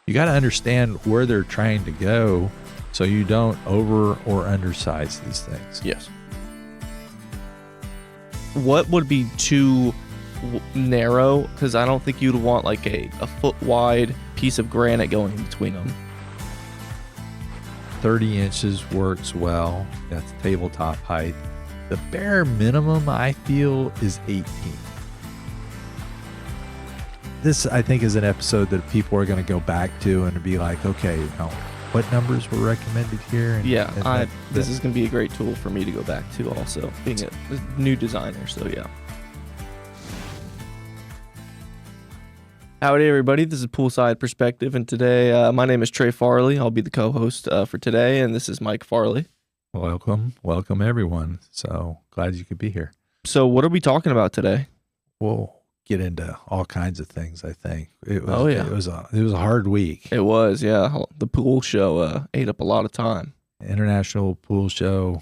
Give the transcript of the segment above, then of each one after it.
you got to understand where they're trying to go so you don't over or undersize these things. Yes. What would be too narrow? Because I don't think you'd want like a foot wide piece of granite going in between them. 30 inches works well. That's tabletop height. The bare minimum, I feel, is 18. This, I think, is an episode that people are going to go back to and be like, okay, what numbers were recommended here? And, this is going to be a great tool for me to go back to also, being a new designer, so yeah. Howdy, everybody. This is Poolside Perspective, and today, my name is Trey Farley. I'll be the co-host for today, and this is Mike Farley. Welcome, everyone. So glad you could be here. So what are we talking about today? We'll get into all kinds of things, I think. It was a hard week. It was, yeah. The pool show ate up a lot of time. International Pool Show,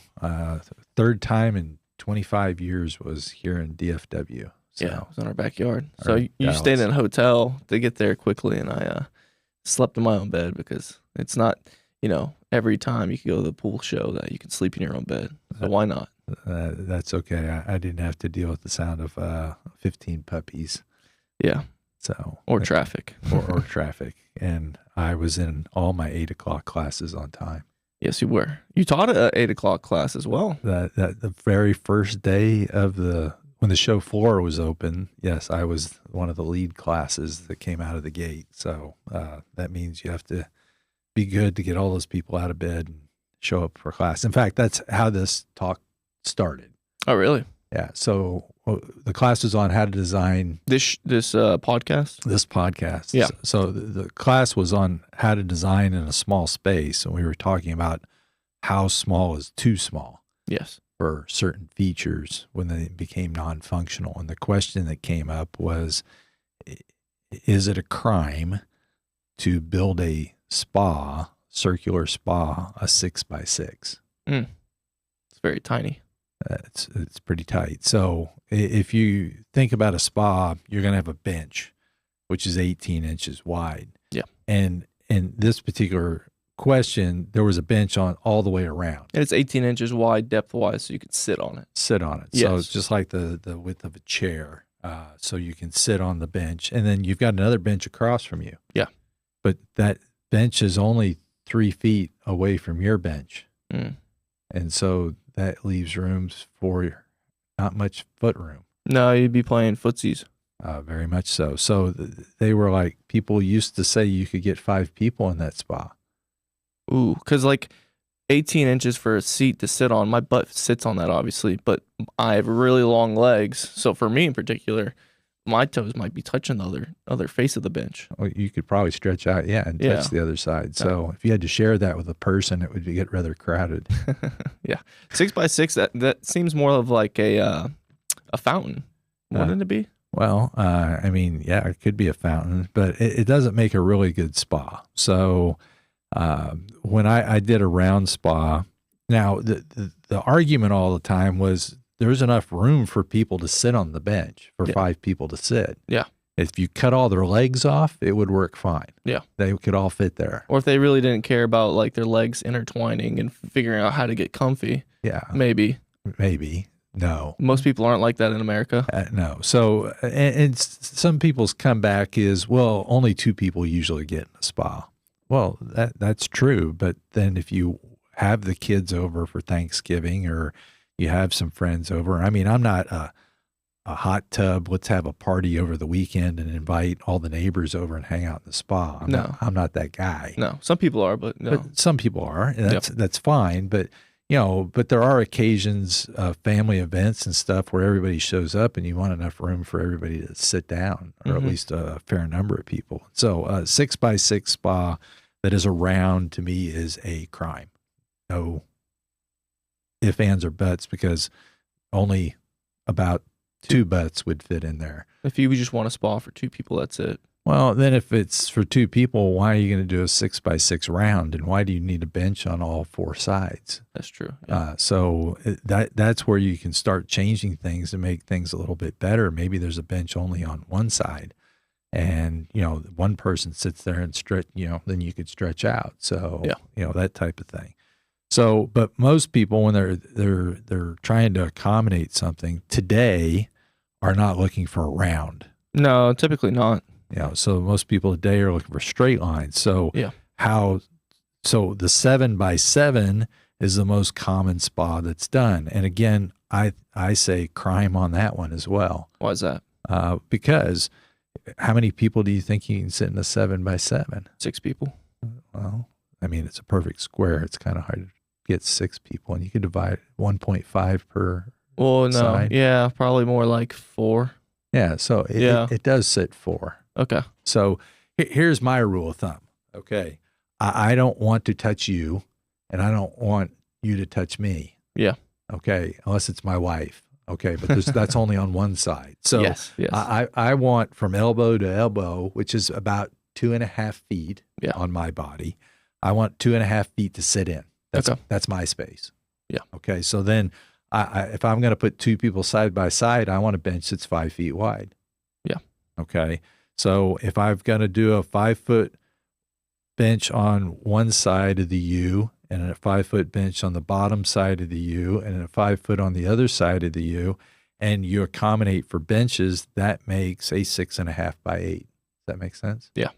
third time in 25 years was here in DFW. So, yeah, it was in our backyard. So you stayed in a hotel to get there quickly, and I slept in my own bed because it's not, every time you can go to the pool show that you can sleep in your own bed. So why not? That's okay. I didn't have to deal with the sound of 15 puppies. Yeah. So or traffic. or traffic. And I was in all my 8 o'clock classes on time. Yes, you were. You taught an 8 o'clock class as well. That the very first day of when the show floor was open, yes, I was one of the lead classes that came out of the gate. So that means you have to be good to get all those people out of bed and show up for class. In fact, that's how this talk started. Oh, really? Yeah. So the class was on how to design this podcast. This podcast. Yeah. So the class was on how to design in a small space, and we were talking about how small is too small. Yes. For certain features when they became non-functional. And the question that came up was, is it a crime to build a circular spa, a 6x6? It's very tiny. It's pretty tight. So if you think about a spa, you're going to have a bench, which is 18 inches wide. Yeah. And in this particular question, there was a bench on all the way around. And it's 18 inches wide, depth-wise, so you could sit on it. Yes. So it's just like the width of a chair. So you can sit on the bench. And then you've got another bench across from you. Yeah. But that bench is only 3 feet away from your bench. And so that leaves rooms for not much foot room. No, you'd be playing footsies. Very much so. So they were like, people used to say you could get 5 people in that spa. Ooh, because like 18 inches for a seat to sit on, my butt sits on that, obviously, but I have really long legs. So for me in particular, my toes might be touching the other face of the bench. Well, you could probably stretch out, and touch the other side. So if you had to share that with a person, it would get rather crowded. Yeah. 6x6, that seems more of like a fountain. Wouldn't it be? Well, it could be a fountain, but it doesn't make a really good spa. So when I did a round spa, now the argument all the time was there's enough room for people to sit on the bench for 5 people to sit. Yeah. If you cut all their legs off, it would work fine. Yeah. They could all fit there. Or if they really didn't care about like their legs intertwining and figuring out how to get comfy. Yeah. Maybe. No. Most people aren't like that in America. No. So, and some people's comeback is, well, only 2 people usually get in a spa. Well, that's true. But then if you have the kids over for Thanksgiving or you have some friends over, I'm not a hot tub, let's have a party over the weekend and invite all the neighbors over and hang out in the spa. I'm not that guy. No, some people are, but no. But some people are. And that's fine. But, but there are occasions, family events and stuff where everybody shows up and you want enough room for everybody to sit down, or at least a fair number of people. So a 6x6 spa that is around, to me, is a crime. No ifs, ands, or buts, because only about 2 butts would fit in there. If you just want a spa for 2 people, that's it. Well, then if it's for 2 people, why are you going to do a 6x6 round? And why do you need a bench on all 4 sides? That's true. Yeah. So that's where you can start changing things and make things a little bit better. Maybe there's a bench only on one side and one person sits there and stretch, then you could stretch out. So that type of thing. So, but most people, when they're trying to accommodate something today, are not looking for a round. No, typically not. So most people today are looking for straight lines. So so the 7x7 is the most common spa that's done. And again, I say crime on that one as well. Why is that? Because how many people do you think you can sit in a 7x7? 6 people. Well, I mean, it's a perfect square. It's kind of hard to get 6 people, and you can divide 1.5 per side. Yeah, probably more like 4. Yeah, so it does sit 4. Okay. So here's my rule of thumb. Okay. I don't want to touch you, and I don't want you to touch me. Yeah. Okay, unless it's my wife. Okay, but that's only on one side. So yes. I want from elbow to elbow, which is about 2.5 feet on my body. I want 2.5 feet to sit in. That's my space. Yeah. Okay, so then if I'm going to put 2 people side by side, I want a bench that's 5 feet wide. Yeah. Okay, so if I'm going to do a 5-foot bench on one side of the U, and a 5-foot bench on the bottom side of the U, and a 5-foot on the other side of the U, and you accommodate for benches, that makes a 6.5 by 8. Does that make sense? Yeah.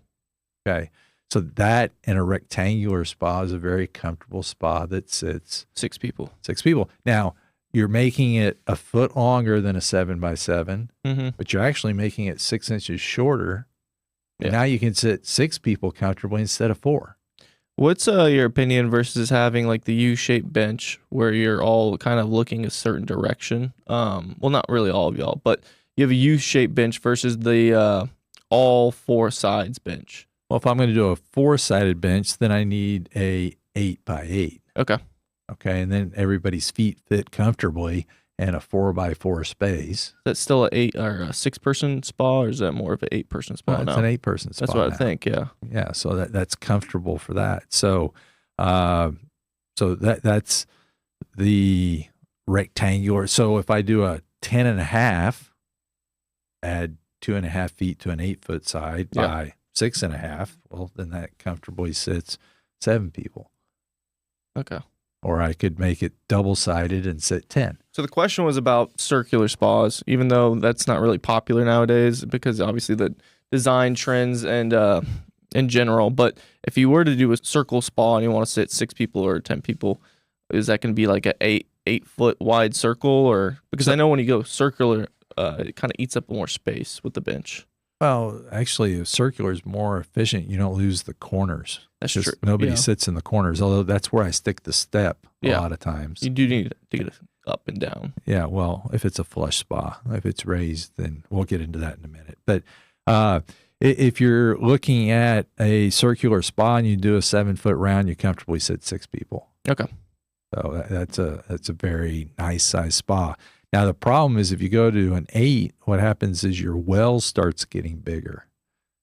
Okay. So that in a rectangular spa is a very comfortable spa that sits 6 people. 6 people. Now, you're making it a foot longer than a 7x7, but you're actually making it 6 inches shorter. And now you can sit 6 people comfortably instead of 4. What's your opinion versus having like the U-shaped bench where you're all kind of looking a certain direction? Well, not really all of y'all, but you have a U-shaped bench versus the all 4 sides bench. Well, if I'm going to do a 4-sided bench, then I need a 8x8. Okay. Okay, and then everybody's feet fit comfortably in a 4x4 space. Is that still a 8 or a 6-person spa, or is that more of an 8-person spa? It's an 8-person spa. That's what now. I think. Yeah. Yeah. So that's comfortable for that. So, that's the rectangular. So if I do a 10.5, add 2.5 feet to an 8-foot side by 6.5, well, then that comfortably sits 7 people. Okay. Or I could make it double-sided and sit 10. So the question was about circular spas, even though that's not really popular nowadays because obviously the design trends and in general. But if you were to do a circle spa and you want to sit 6 people or 10 people, is that going to be like a 8-foot wide circle? Or because I know when you go circular, it kind of eats up more space with the bench. Well, actually, circular is more efficient. You don't lose the corners. That's true. Nobody sits in the corners, although that's where I stick the step a lot of times. You do need to get it up and down. Yeah, well, if it's a flush spa, if it's raised, then we'll get into that in a minute. But if you're looking at a circular spa and you do a 7-foot round, you comfortably sit 6 people. Okay. So that's a very nice size spa. Now, the problem is if you go to an 8, what happens is your well starts getting bigger,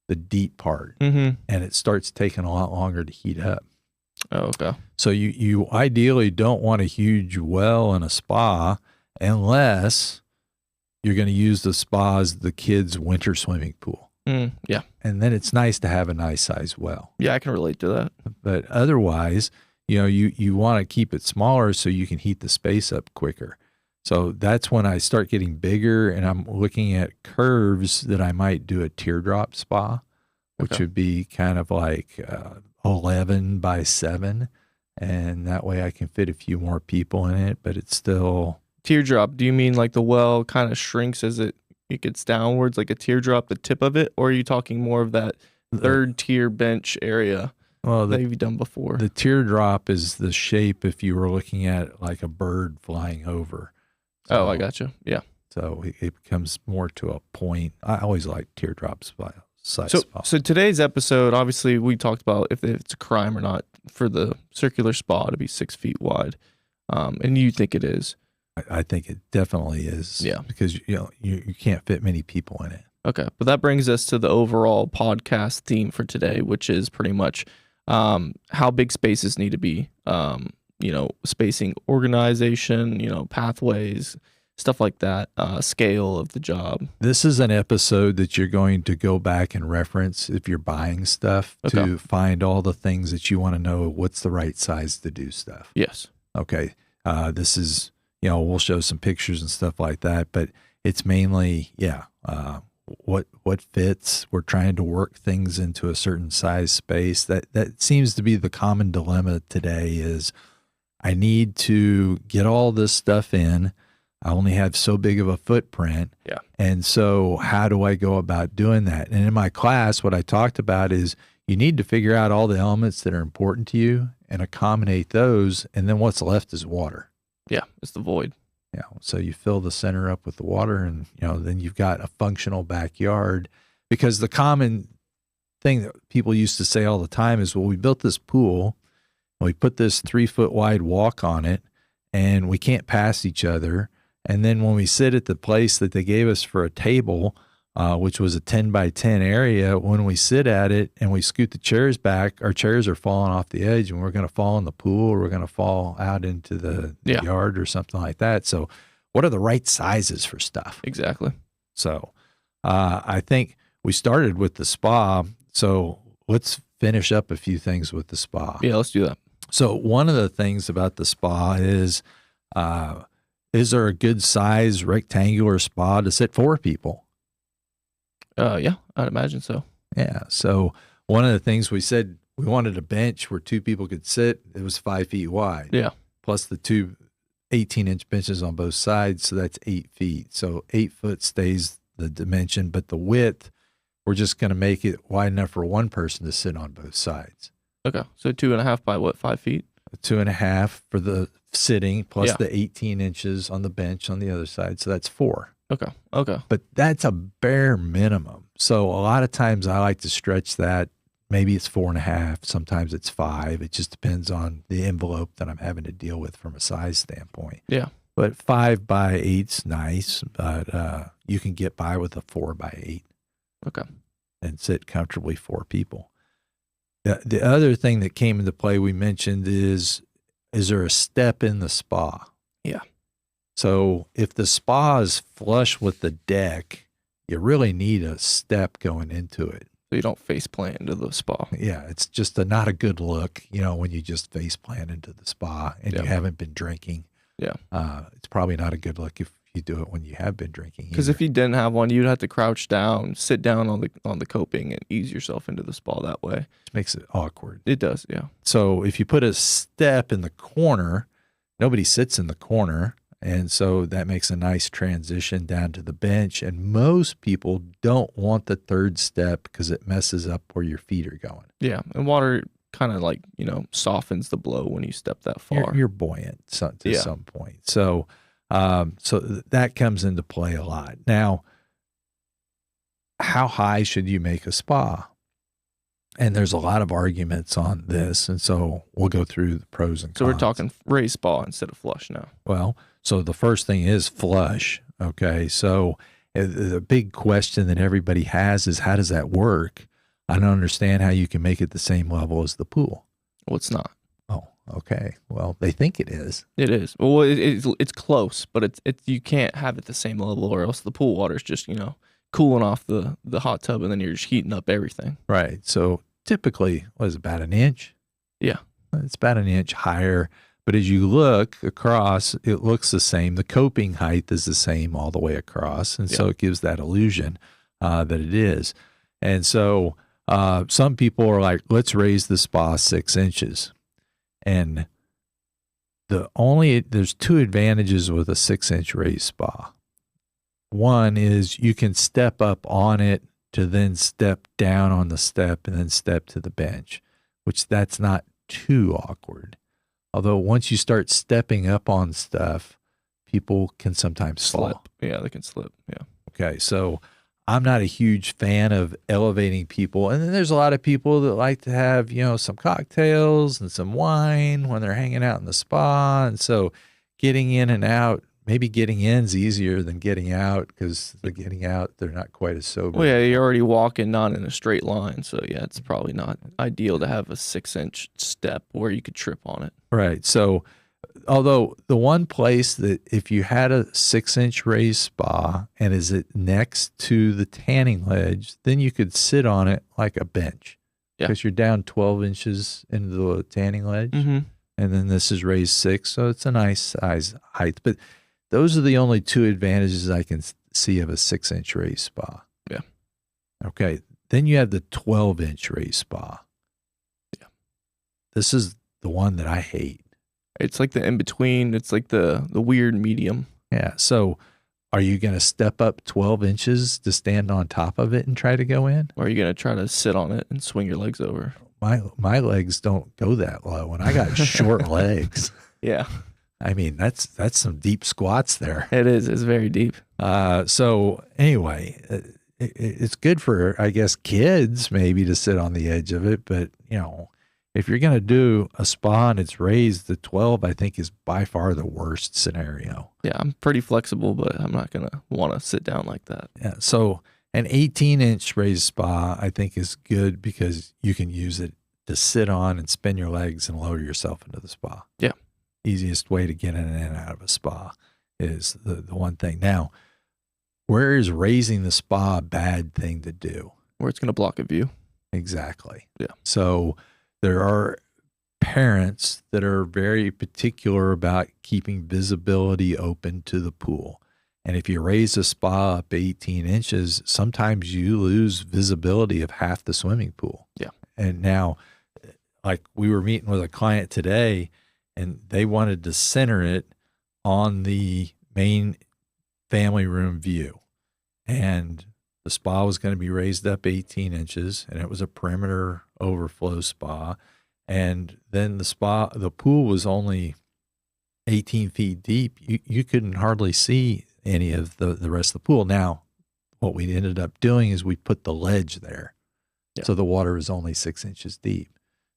the deep part, and it starts taking a lot longer to heat up. Oh, okay. So you ideally don't want a huge well in a spa unless you're going to use the spa as the kids' winter swimming pool. Yeah. And then it's nice to have a nice size well. Yeah, I can relate to that. But otherwise, you want to keep it smaller so you can heat the space up quicker. So that's when I start getting bigger and I'm looking at curves that I might do a teardrop spa, which would be kind of like 11 by 7. And that way I can fit a few more people in it, but it's still... Teardrop, do you mean like the well kind of shrinks as it gets downwards, like a teardrop, the tip of it? Or are you talking more of that 3rd tier bench area that you've done before? The teardrop is the shape if you were looking at like a bird flying over. So, I got you. Yeah. So it becomes more to a point. I always like teardrops by size. So today's episode, obviously, we talked about if it's a crime or not for the circular spa to be 6 feet wide, and you think it is. I think it definitely is. Yeah. Because you can't fit many people in it. Okay, but that brings us to the overall podcast theme for today, which is pretty much how big spaces need to be. Spacing organization, pathways, stuff like that, scale of the job. This is an episode that you're going to go back and reference if you're buying stuff to find all the things that you want to know what's the right size to do stuff. Yes. Okay. This is, we'll show some pictures and stuff like that, but it's mainly, what fits. We're trying to work things into a certain size space. That seems to be the common dilemma today is I need to get all this stuff in. I only have so big of a footprint. Yeah. And so how do I go about doing that? And in my class, what I talked about is you need to figure out all the elements that are important to you and accommodate those. And then what's left is water. Yeah. It's the void. Yeah. So you fill the center up with the water and, then you've got a functional backyard, because the common thing that people used to say all the time is, well, we built this pool and we put this 3-foot wide walk on it and we can't pass each other. And then when we sit at the place that they gave us for a table, which was a 10 by 10 area, when we sit at it and we scoot the chairs back, our chairs are falling off the edge and we're going to fall in the pool or we're going to fall out into the yard or something like that. So what are the right sizes for stuff? Exactly. So I think we started with the spa. So let's finish up a few things with the spa. Yeah, let's do that. So one of the things about the spa is there a good size rectangular spa to sit 4 people? Yeah, I'd imagine so. Yeah. So one of the things we said, we wanted a bench where 2 people could sit. It was 5 feet wide. Yeah. Plus the 2 18-inch benches on both sides. So that's 8 feet. So 8 foot stays the dimension, but the width, we're just going to make it wide enough for one person to sit on both sides. Okay. So 2.5 by what, 5 feet? 2.5 for the sitting, plus the 18 inches on the bench on the other side. So that's 4. Okay. But that's a bare minimum. So a lot of times I like to stretch that. Maybe it's 4.5. Sometimes it's 5. It just depends on the envelope that I'm having to deal with from a size standpoint. Yeah. But 5 by 8's nice, but you can get by with a 4 by 8. Okay. And sit comfortably 4 people. The other thing that came into play we mentioned is there a step in the spa? Yeah. So if the spa is flush with the deck, you really need a step going into it. So you don't face plant into the spa. Yeah, it's just not a good look, when you just face plant into the spa and you haven't been drinking. Yeah. It's probably not a good look if you do it when you have been drinking. Because if you didn't have one, you'd have to crouch down, sit down on the coping, and ease yourself into the spa that way. It makes it awkward. It does, yeah. So if you put a step in the corner, nobody sits in the corner. And so that makes a nice transition down to the bench. And most people don't want the third step because it messes up where your feet are going. Yeah. And water kind of softens the blow when you step that far. You're buoyant to some point. So, that comes into play a lot. Now, how high should you make a spa? And there's a lot of arguments on this. And so we'll go through the pros and cons. So we're talking raised spa instead of flush now. Well, so the first thing is flush. Okay. So the big question that everybody has is, how does that work? I don't understand how you can make it the same level as the pool. Well, it's not. Oh, okay. Well, they think it is. It is. Well, it's close, but it's you can't have it the same level, or else the pool water is just cooling off the hot tub, and then you're just heating up everything. Right. So typically, what is it, about an inch? Yeah. It's about an inch higher. But as you look across, it looks the same. The coping height is the same all the way across. And so it gives that illusion that it is. And so some people are like, let's raise the spa 6 inches. And there's 2 advantages with a 6-inch raised spa. One is you can step up on it to then step down on the step and then step to the bench, which that's not too awkward. Although once you start stepping up on stuff, people can sometimes slip. fall. Yeah, they can slip. Yeah. Okay, so I'm not a huge fan of elevating people. And then there's a lot of people that like to have, some cocktails and some wine when they're hanging out in the spa. And so getting in and out, maybe getting in's easier than getting out, because the getting out, they're not quite as sober. Well, yeah, you're already walking not in a straight line. So, yeah, it's probably not ideal to have a 6-inch step where you could trip on it. Right. So although the one place that if you had a 6-inch raised spa and is it next to the tanning ledge, then you could sit on it like a bench because you're down 12 inches into the tanning ledge. Mm-hmm. And then this is raised 6, so it's a nice size height. But those are the only 2 advantages I can see of a 6-inch raised spa. Yeah. Okay. Then you have the 12-inch raised spa. Yeah. This is the one that I hate. It's like the in-between. It's like the weird medium. Yeah. So are you going to step up 12 inches to stand on top of it and try to go in? Or are you going to try to sit on it and swing your legs over? My legs don't go that low, and I got short legs. Yeah. I mean, that's some deep squats there. It is. It's very deep. So anyway, it's good for, I guess, kids maybe to sit on the edge of it. But, if you're going to do a spa and it's raised, the 12, I think, is by far the worst scenario. Yeah, I'm pretty flexible, but I'm not going to want to sit down like that. Yeah. So an 18-inch raised spa, I think, is good because you can use it to sit on and spin your legs and lower yourself into the spa. Yeah. Easiest way to get in and out of a spa is the one thing. Now, where is raising the spa a bad thing to do? Where it's going to block a view. Exactly. Yeah. So there are parents that are very particular about keeping visibility open to the pool. And if you raise a spa up 18 inches, sometimes you lose visibility of half the swimming pool. Yeah. And now, like we were meeting with a client today, and they wanted to center it on the main family room view. And the spa was going to be raised up 18 inches, and it was a perimeter overflow spa. And then the pool was only 18 feet deep. You couldn't hardly see any of the rest of the pool. Now, what we ended up doing is we put the ledge there. Yeah. So the water was only 6 inches deep.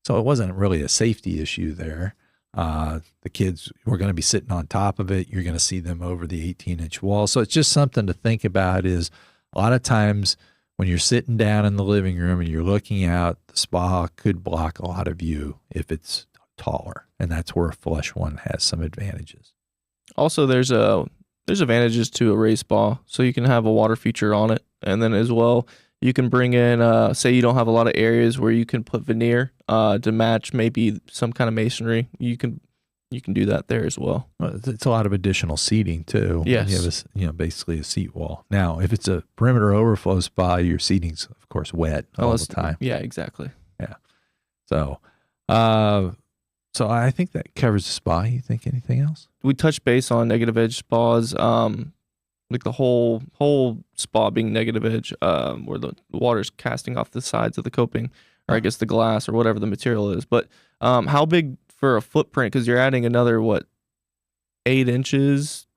So it wasn't really a safety issue there. The kids were going to be sitting on top of it. You're going to see them over the 18-inch wall. So it's just something to think about is a lot of times when you're sitting down in the living room and you're looking out, the spa could block a lot of view if it's taller. And that's where a flush one has some advantages. Also, there's advantages to a raised spa. So you can have a water feature on it. And then as well, you can bring in, say you don't have a lot of areas where you can put veneer to match maybe some kind of masonry. You can do that there as well. It's a lot of additional seating too. Yes. You have basically a seat wall. Now, if it's a perimeter overflow spa, your seating's of course wet all the time. Yeah, exactly. Yeah. So I think that covers the spa. You think anything else? We touched base on negative edge spas. Like the whole spa being negative edge, where the water's casting off the sides of the coping, or I guess the glass or whatever the material is. But how big for a footprint? Because you're adding another 8 inches.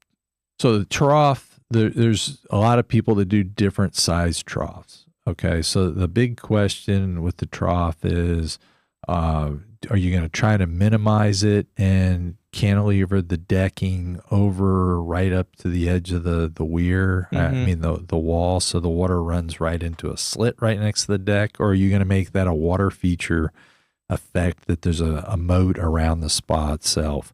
So the trough, there's a lot of people that do different size troughs. Okay, so the big question with the trough is, are you going to try to minimize it and cantilever the decking over right up to the edge of the weir? Mm-hmm. I mean, the wall, so the water runs right into a slit right next to the deck? Or are you going to make that a water feature effect that there's a moat around the spa itself?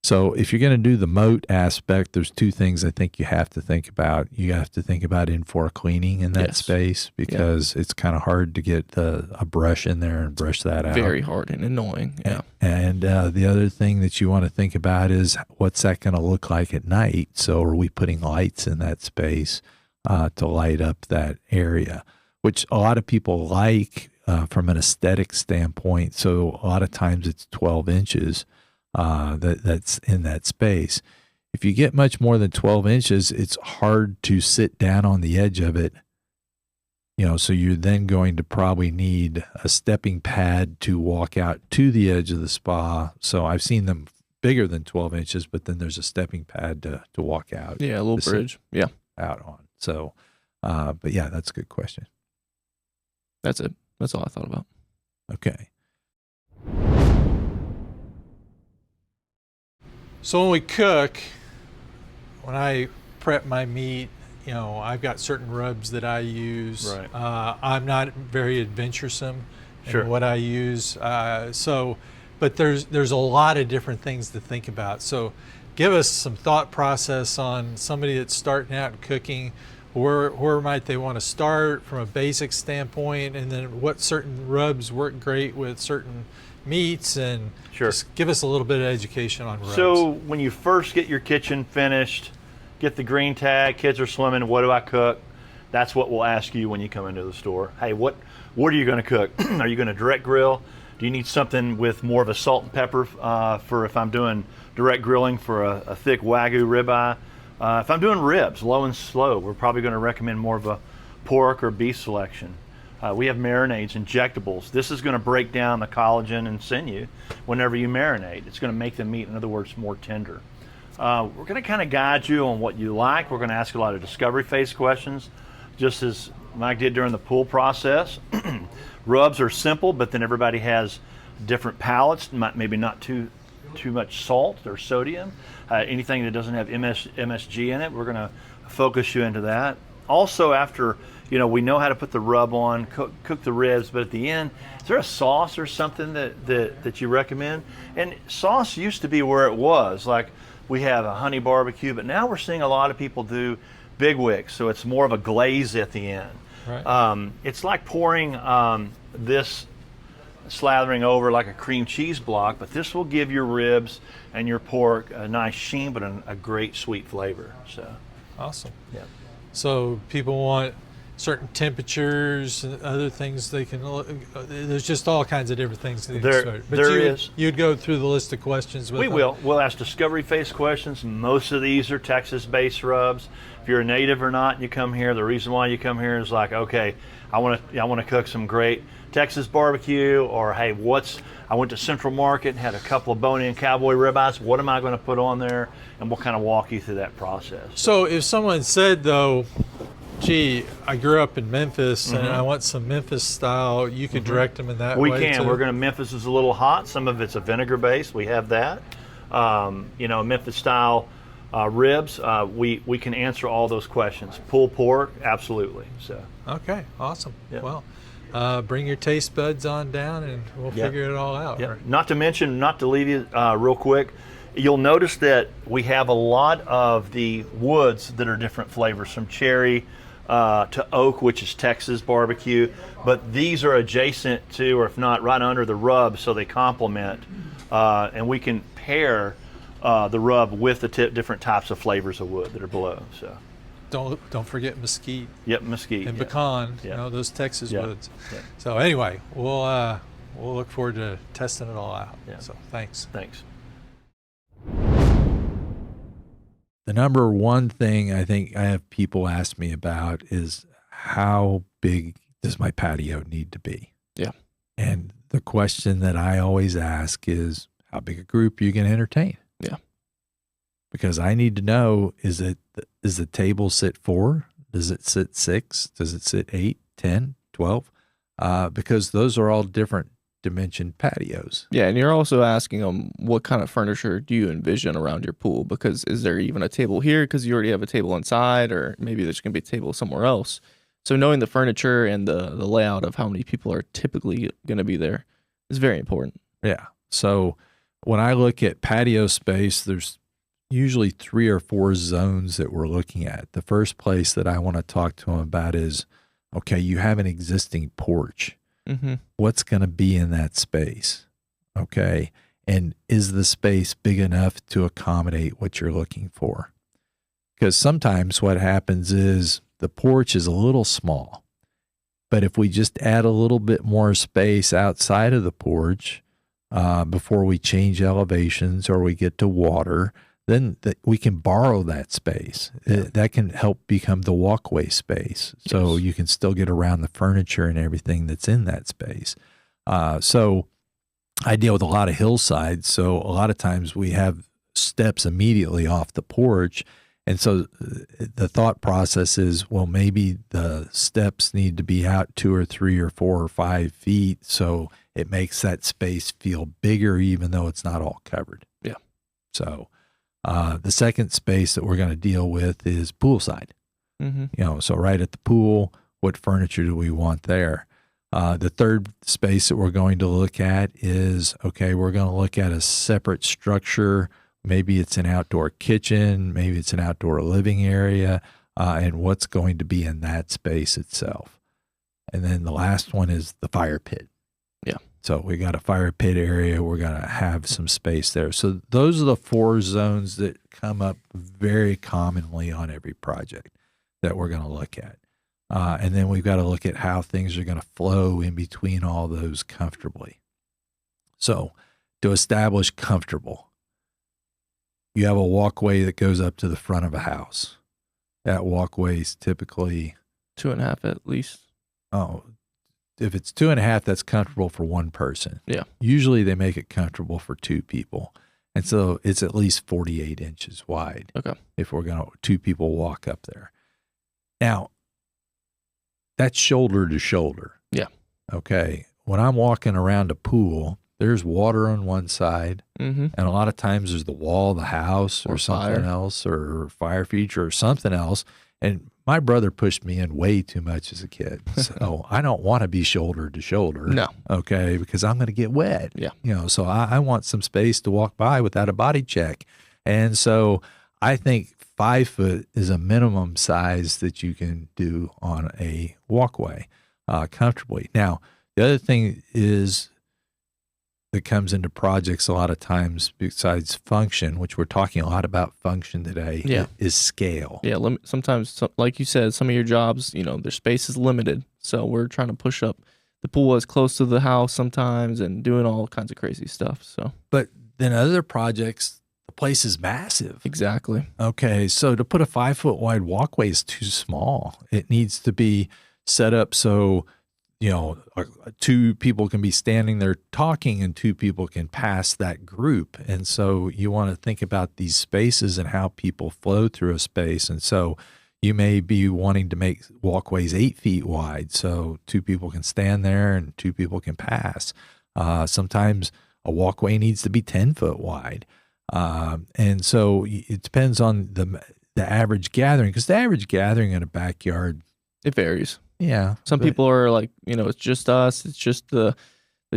So if you're going to do the moat aspect, there's 2 things I think you have to think about. You have to think about in-floor cleaning in that space because it's kind of hard to get a brush in there and brush that out. Very hard and annoying. Yeah. And the other thing that you want to think about is what's that going to look like at night? So are we putting lights in that space to light up that area, which a lot of people like from an aesthetic standpoint. So a lot of times it's 12 inches. That's in that space. If you get much more than 12 inches, it's hard to sit down on the edge of it. So you're then going to probably need a stepping pad to walk out to the edge of the spa. So I've seen them bigger than 12 inches, but then there's a stepping pad to walk out. Yeah, a little bridge. Yeah. Out on. So, but yeah, that's a good question. That's it. That's all I thought about. Okay. So when we cook, when I prep my meat, I've got certain rubs that I use. Right. I'm not very adventuresome Sure. in what I use. But but there's a lot of different things to think about. So give us some thought process on somebody that's starting out in cooking. Where might they want to start from a basic standpoint, and then what certain rubs work great with certain meats, and just give us a little bit of education on rubs. So when you first get your kitchen finished, get the green tag, kids are swimming, what do I cook? That's what we'll ask you when you come into the store. Hey, what are you going to cook? Are you going to direct grill? Do you need something with more of a salt and pepper for if I'm doing direct grilling for a thick Wagyu ribeye? If I'm doing ribs, low and slow, we're probably going to recommend more of a pork or beef selection. We have marinades, injectables. This is going to break down the collagen and sinew whenever you marinate. It's going to make the meat, in other words, more tender. We're going to kind of guide you on what you like. We're going to ask a lot of discovery phase questions, just as Mike did during the pool process. Rubs are simple, but then everybody has different palates, maybe not too much salt or sodium. Anything that doesn't have MSG in it, we're going to focus you into that. Also, after we know how to put the rub on, cook the ribs, but at the end, is there a sauce or something that you recommend? And sauce used to be where it was, like we have a honey barbecue, but now we're seeing a lot of people do Big Wicks, so it's more of a glaze at the end. Right. It's like pouring this slathering over like a cream cheese block, but this will give your ribs and your pork a nice sheen, but a great sweet flavor. So awesome. Yeah. So people want certain temperatures and other things they can look. There's just all kinds of different things. You'd go through the list of questions with them. We'll ask discovery phase questions. Most of these are Texas-based rubs. If you're a native or not, and you come here, the reason why you come here is like, okay, I want to cook some great Texas barbecue, or hey, I went to Central Market and had a couple of bone-in cowboy ribeyes. What am I going to put on there? And we'll kind of walk you through that process. So if someone said though, gee, I grew up in Memphis and I want some Memphis style, you could direct them in that way. We can. We're going to. Memphis is a little hot. Some of it's a vinegar base. We have that. Memphis style ribs. We can answer all those questions. Pulled pork, absolutely. So. Okay. Awesome. Yeah. Well, bring your taste buds on down and we'll figure it all out. Yep. Right? Not to leave you real quick. You'll notice that we have a lot of the woods that are different flavors, from cherry to oak, which is Texas barbecue, but these are adjacent to, or if not right under the rub, so they complement, and we can pair the rub with the different types of flavors of wood that are below. So don't forget mesquite. Yep, mesquite and pecan. Yep. Those Texas woods. Yep. So anyway, we'll look forward to testing it all out. Yeah. So thanks. The number one thing I think I have people ask me about is, how big does my patio need to be? Yeah. And the question that I always ask is, how big a group you can entertain? Yeah. Because I need to know, is the table sit 4? Does it sit 6? Does it sit 8, 10, 12? Because those are all different dimension patios. Yeah, and you're also asking them, what kind of furniture do you envision around your pool? Because is there even a table here because you already have a table inside, or maybe there's going to be a table somewhere else? So knowing the furniture and the layout of how many people are typically going to be there is very important. Yeah. So when I look at patio space, there's usually 3 or 4 zones that we're looking at. The first place that I want to talk to them about is, okay, you have an existing porch. Mm-hmm. What's going to be in that space? Okay. And is the space big enough to accommodate what you're looking for? Because sometimes what happens is the porch is a little small, but if we just add a little bit more space outside of the porch before we change elevations or we get to water, then we can borrow that space. That can help become the walkway space. So you can still get around the furniture and everything that's in that space. So I deal with a lot of hillsides. So a lot of times we have steps immediately off the porch. And so the thought process is, well, maybe the steps need to be out 2 or 3 or 4 or 5 feet. So it makes that space feel bigger, even though it's not all covered. Yeah. So the second space that we're going to deal with is poolside. Mm-hmm. So right at the pool, what furniture do we want there? The third space that we're going to look at is, okay, we're going to look at a separate structure. Maybe it's an outdoor kitchen, maybe it's an outdoor living area, and what's going to be in that space itself. And then the last one is the fire pit. Yeah. So we got a fire pit area. We're going to have some space there. So those are the 4 zones that come up very commonly on every project that we're going to look at. And then we've got to look at how things are going to flow in between all those comfortably. So to establish comfortable, you have a walkway that goes up to the front of a house. That walkway is typically 2.5 at least. Oh, if it's 2.5, that's comfortable for one person. Yeah. Usually they make it comfortable for 2 people. And so it's at least 48 inches wide. Okay. If we're going to 2 people walk up there. Now, that's shoulder to shoulder. Yeah. Okay. When I'm walking around a pool, there's water on one side, Mm-hmm. and a lot of times there's the wall of the house or something fire. else, or fire feature or something else. And my brother pushed me in way too much as a kid. So I don't want to be shoulder to shoulder. No. Okay. Because I'm going to get wet. Yeah. So I want some space to walk by without a body check. And so I think 5 foot is a minimum size that you can do on a walkway comfortably. Now, the other thing is that comes into projects a lot of times besides function, which we're talking a lot about function today, Yeah. is scale. Yeah, sometimes, like you said, some of your jobs, their space is limited. So we're trying to push up the pool as close to the house sometimes and doing all kinds of crazy stuff. So But then other projects, the place is massive. exactly. Okay, so to put a 5 foot wide walkway is too small. It needs to be set up so 2 people can be standing there talking and 2 people can pass that group. And so you want to think about these spaces and how people flow through a space. And so you may be wanting to make walkways 8 feet wide so 2 people can stand there and 2 people can pass. Sometimes a walkway needs to be 10 foot wide. And so it depends on the average gathering, because the average gathering in a backyard, It varies. yeah. Some but- people are like, it's just us. It's just the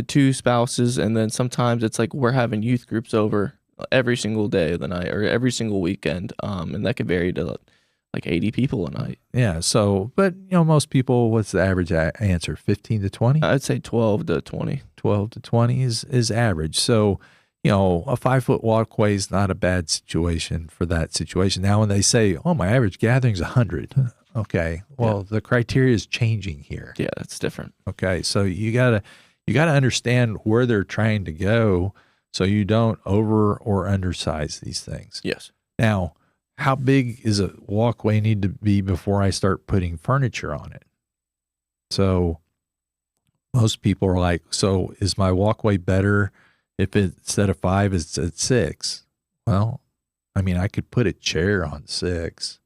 2 spouses. And then sometimes it's like we're having youth groups over every single day of the night or every single weekend. And that could vary to like 80 people a night. Yeah. So, but most people, what's the average answer? 15 to 20? I'd say 12 to 20. 12 to 20 is average. So, a 5 foot walkway is not a bad situation for that situation. Now, when they say, oh, my average gathering is 100. Okay. Well, the criteria is changing here. Yeah, that's different. Okay. So you gotta understand where they're trying to go so you don't over or undersize these things. Yes. Now, how big is a walkway need to be before I start putting furniture on it? So most people are like, so is my walkway better if instead of 5 it's at 6? Well, I mean, I could put a chair on 6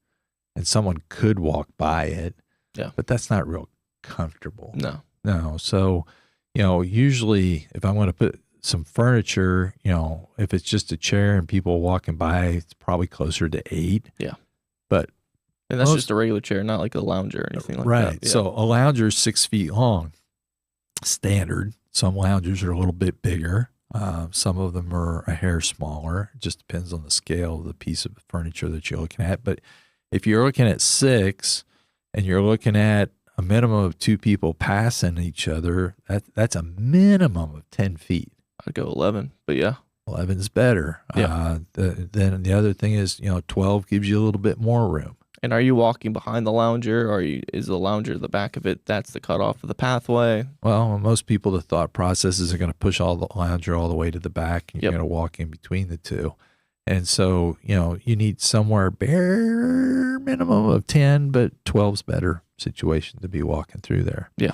and someone could walk by it. Yeah. But that's not real comfortable. No. So, usually if I'm going to put some furniture, if it's just a chair and people walking by, it's probably closer to 8. Yeah. But And that's just a regular chair, not like a lounger or anything like right. that. Yeah. So a lounger is 6 feet long, standard. Some loungers are a little bit bigger. Some of them are a hair smaller. It just depends on the scale of the piece of furniture that you're looking at. But if you're looking at 6 and you're looking at a minimum of 2 people passing each other, that's a minimum of 10 feet. I'd go 11, but yeah. 11 is better. Yeah. Then the other thing is, 12 gives you a little bit more room. And are you walking behind the lounger, or is the lounger the back of it? That's the cutoff of the pathway. Well, most people, the thought process is they're going to push all the lounger all the way to the back, and you're Yep. going to walk in between the two. And so, you need somewhere bare minimum of 10, but 12's better situation to be walking through there. Yeah.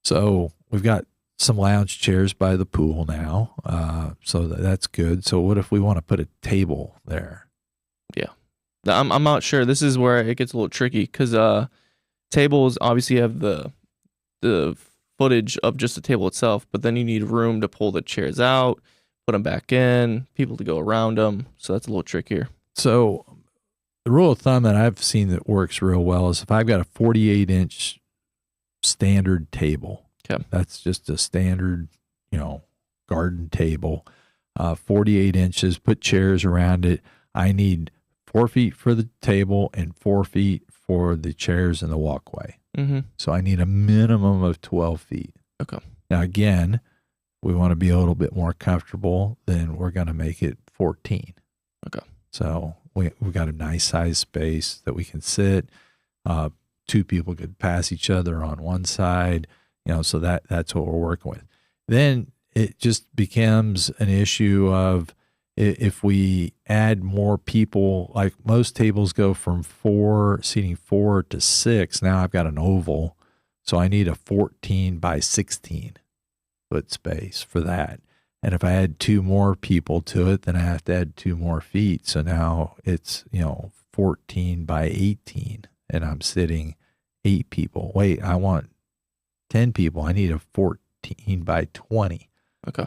So we've got some lounge chairs by the pool now. So that's good. So what if we want to put a table there? I'm not sure. This is where it gets a little tricky because tables obviously have the footage of just the table itself, but then you need room to pull the chairs out, put them back in, people to go around them. So that's a little trickier. So the rule of thumb that I've seen that works real well is if I've got a 48-inch standard table, Okay. That's just a standard, garden table. 48 inches, put chairs around it. I need 4 feet for the table and 4 feet for the chairs and the walkway. Mm-hmm. So I need a minimum of 12 feet. Okay. Now, again, we want to be a little bit more comfortable, then we're going to make it 14. Okay. So we've got a nice size space that we can sit. 2 people could pass each other on one side, so that's what we're working with. Then it just becomes an issue of if we add more people, like most tables go from seating 4 to 6. Now I've got an oval, so I need a 14 by 16 foot space for that. And if I add 2 more people to it, then I have to add 2 more feet. So now it's, 14 by 18, and I'm sitting 8 people. Wait, I want 10 people. I need a 14 by 20. Okay.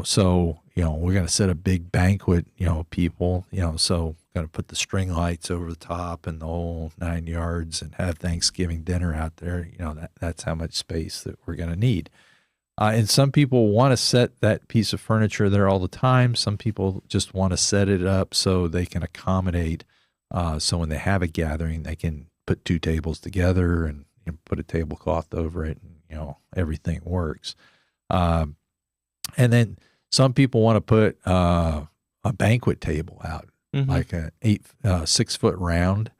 So, we're going to set a big banquet, people, so going to put the string lights over the top and the whole 9 yards and have Thanksgiving dinner out there. That's how much space that we're going to need. And some people want to set that piece of furniture there all the time. Some people just want to set it up so they can accommodate. So when they have a gathering, they can put 2 tables together and put a tablecloth over it, and everything works. And then some people want to put a banquet table out, like a 6 foot round.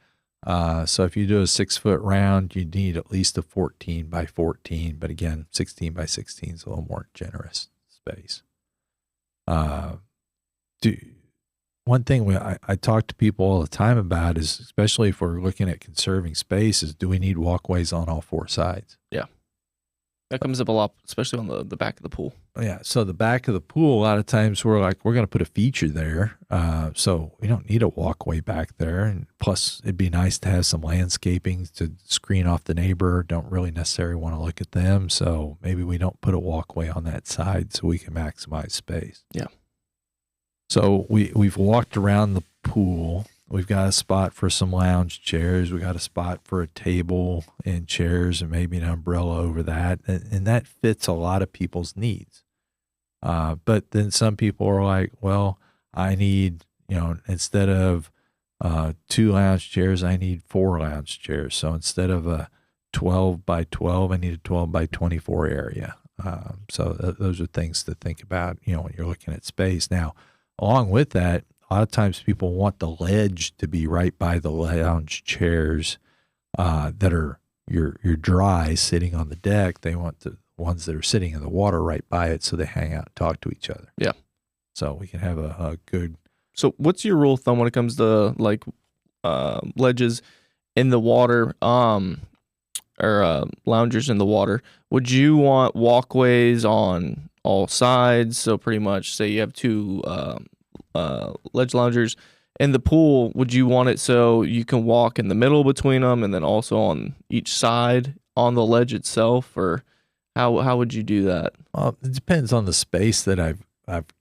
So if you do a 6 foot round, you need at least a 14 by 14. But again, 16 by 16 is a little more generous space. One thing I talk to people all the time about is, especially if we're looking at conserving space, is do we need walkways on all 4 sides? Yeah. That comes up a lot, especially on the back of the pool. Yeah. So the back of the pool, a lot of times we're going to put a feature there. So we don't need a walkway back there. And plus it'd be nice to have some landscaping to screen off the neighbor. Don't really necessarily want to look at them. So maybe we don't put a walkway on that side so we can maximize space. Yeah. So we've walked around the pool. We've got a spot for some lounge chairs. We got a spot for a table and chairs and maybe an umbrella over that. And that fits a lot of people's needs. But then some people are like, well, I need, instead of 2 lounge chairs, I need 4 lounge chairs. So instead of a 12 by 12, I need a 12 by 24 area. So those are things to think about, when you're looking at space. Now, along with that, a lot of times people want the ledge to be right by the lounge chairs that are your dry sitting on the deck. They want the ones that are sitting in the water right by it so they hang out and talk to each other. Yeah. So we can have a good... So what's your rule of thumb when it comes to ledges in the water or loungers in the water? Would you want walkways on all sides? So pretty much say you have 2 ledge loungers in the pool, would you want it so you can walk in the middle between them and then also on each side on the ledge itself, or how would you do that? Well, it depends on the space that I've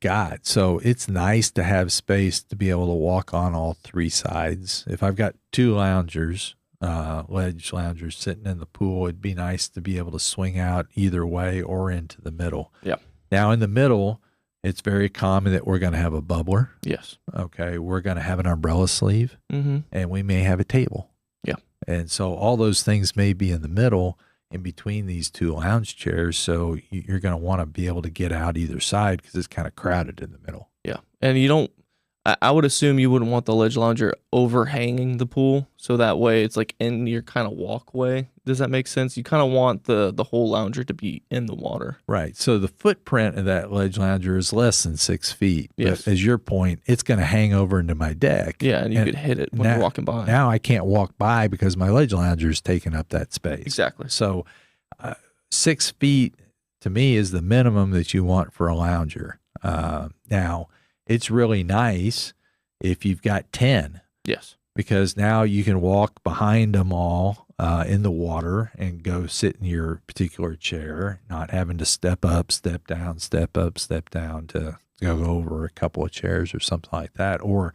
got. So it's nice to have space to be able to walk on all 3 sides. If I've got 2 loungers, ledge loungers sitting in the pool, it'd be nice to be able to swing out either way or into the middle. Yeah. Now in the middle, it's very common that we're going to have a bubbler. Yes. Okay. We're going to have an umbrella sleeve, and we may have a table. Yeah. And so all those things may be in the middle in between these 2 lounge chairs. So you're going to want to be able to get out either side because it's kind of crowded in the middle. Yeah. And you don't, I would assume you wouldn't want the ledge lounger overhanging the pool. So that way it's like in your kind of walkway. Does that make sense? You kind of want the whole lounger to be in the water. Right. So the footprint of that ledge lounger is less than 6 feet. Yes. But as your point, it's going to hang over into my deck. Yeah. And you could hit it when you're walking by. Now I can't walk by because my ledge lounger is taking up that space. Exactly. So 6 feet to me is the minimum that you want for a lounger. Now, it's really nice if you've got 10. Yes. Because now you can walk behind them all in the water and go sit in your particular chair, not having to step up, step down, step up, step down to go over a couple of chairs or something like that. Or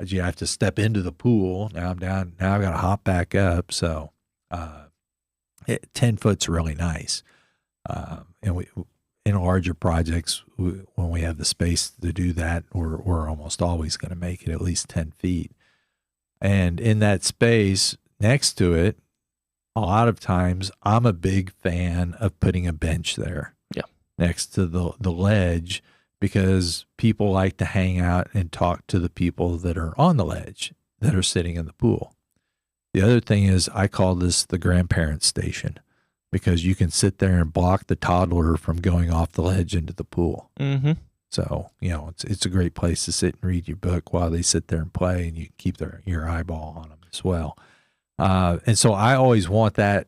you have to step into the pool. Now I'm down. Now I've got to hop back up. So 10 foot's really nice. And we, in larger projects, when we have the space to do that, we're almost always going to make it at least 10 feet. And in that space next to it, a lot of times I'm a big fan of putting a bench there next to the ledge, because people like to hang out and talk to the people that are on the ledge that are sitting in the pool. The other thing is, I call this the grandparent station, because you can sit there and block the toddler from going off the ledge into the pool. Mm-hmm. So, it's a great place to sit and read your book while they sit there and play, and you keep your eyeball on them as well. And so I always want that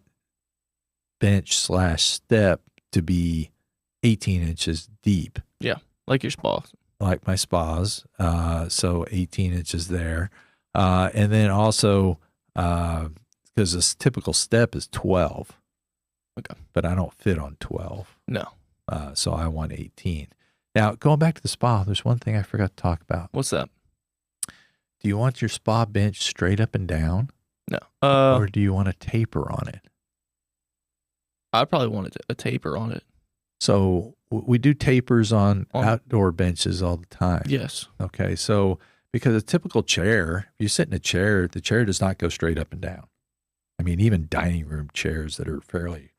bench/step to be 18 inches deep. Yeah, like your spa. Like my spas. So 18 inches there. And then also, because this typical step is 12. Okay. But I don't fit on 12. No. So I want 18. Now, going back to the spa, there's one thing I forgot to talk about. What's that? Do you want your spa bench straight up and down? No. Or do you want a taper on it? I probably wanted a taper on it. So we do tapers on outdoor benches all the time. Yes. Okay. So because a typical chair, if you sit in a chair, the chair does not go straight up and down. I mean, even dining room chairs that are fairly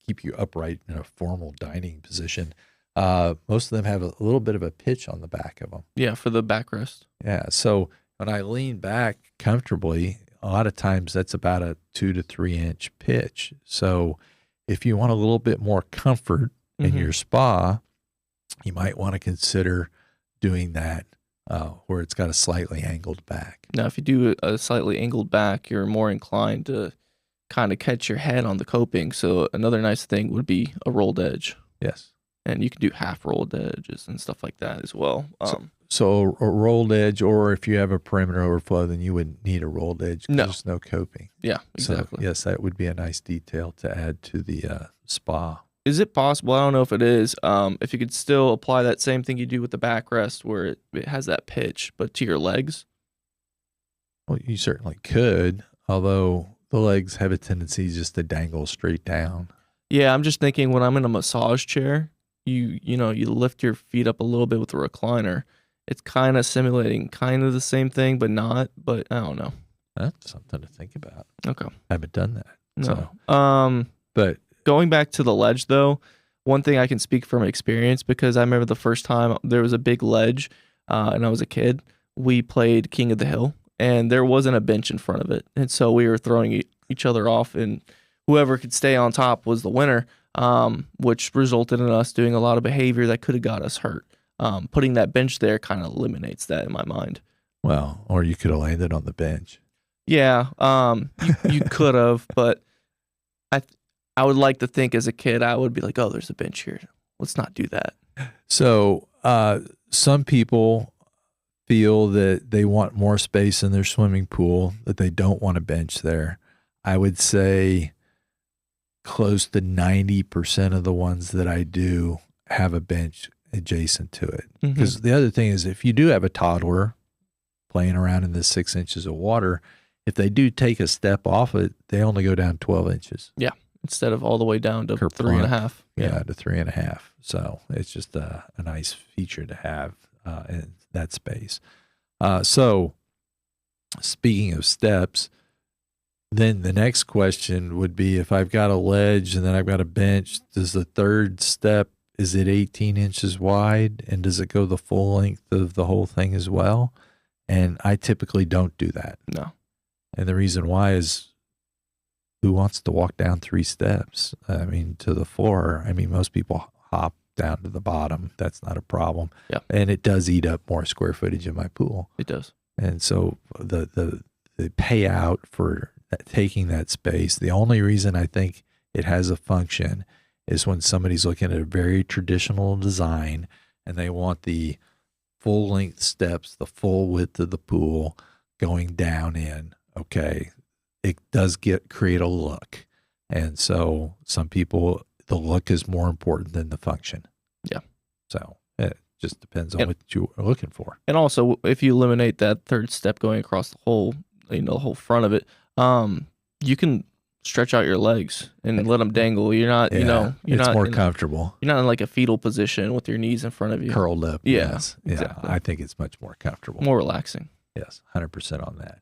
keep you upright in a formal dining position, most of them have a little bit of a pitch on the back of them. Yeah, for the backrest. Yeah. So when I lean back comfortably, a lot of times that's about a 2 to 3 inch pitch. So if you want a little bit more comfort in your spa, you might want to consider doing that where it's got a slightly angled back. Now, if you do a slightly angled back, you're more inclined to kind of catch your head on the coping. So another nice thing would be a rolled edge. Yes. And you can do half rolled edges and stuff like that as well. So a rolled edge, or if you have a perimeter overflow, then you wouldn't need a rolled edge because there's no coping. Yeah, exactly. So, yes, that would be a nice detail to add to the spa. Is it possible, I don't know if it is, if you could still apply that same thing you do with the backrest where it has that pitch, but to your legs? Well, you certainly could, although the legs have a tendency just to dangle straight down. Yeah, I'm just thinking when I'm in a massage chair, you lift your feet up a little bit with the recliner. It's kind of simulating kind of the same thing, but not. But I don't know. That's something to think about. Okay. I haven't done that. No. So, but going back to the ledge, though, one thing I can speak from experience, because I remember the first time there was a big ledge and I was a kid, we played King of the Hill, and there wasn't a bench in front of it. And so we were throwing each other off, and whoever could stay on top was the winner, which resulted in us doing a lot of behavior that could have got us hurt. Putting that bench there kind of eliminates that in my mind. Well, or you could have landed on the bench. Yeah, you could have, but I would like to think as a kid, I would be like, oh, there's a bench here. Let's not do that. So some people feel that they want more space in their swimming pool, that they don't want a bench there. I would say close to 90% of the ones that I do have a bench adjacent to it. Because the other thing is, if you do have a toddler playing around in the 6 inches of water, if they do take a step off it, they only go down 12 inches. Yeah. Instead of all the way down to 3.5. Yeah, to 3.5. So it's just a nice feature to have in that space. So speaking of steps, then the next question would be, if I've got a ledge and then I've got a bench, does the third step, is it 18 inches wide, and does it go the full length of the whole thing as well? And I typically don't do that. No. And the reason why is, who wants to walk down 3 steps? I mean, to the floor. I mean, most people hop down to the bottom. That's not a problem. Yeah. And it does eat up more square footage in my pool. It does. And so the payout for taking that space, the only reason I think it has a function is when somebody's looking at a very traditional design and they want the full length steps, the full width of the pool going down in. Okay, it does create a look. And so some people, the look is more important than the function. Yeah. So it just depends on what you're looking for. And also, if you eliminate that third step going across the whole, the whole front of it, you can stretch out your legs and let them dangle. You're not, you know, it's more comfortable. You're not in like a fetal position with your knees in front of you. Curled up. Yeah, Yes. exactly. Yeah. I think it's much more comfortable. More relaxing. Yes. 100% on that.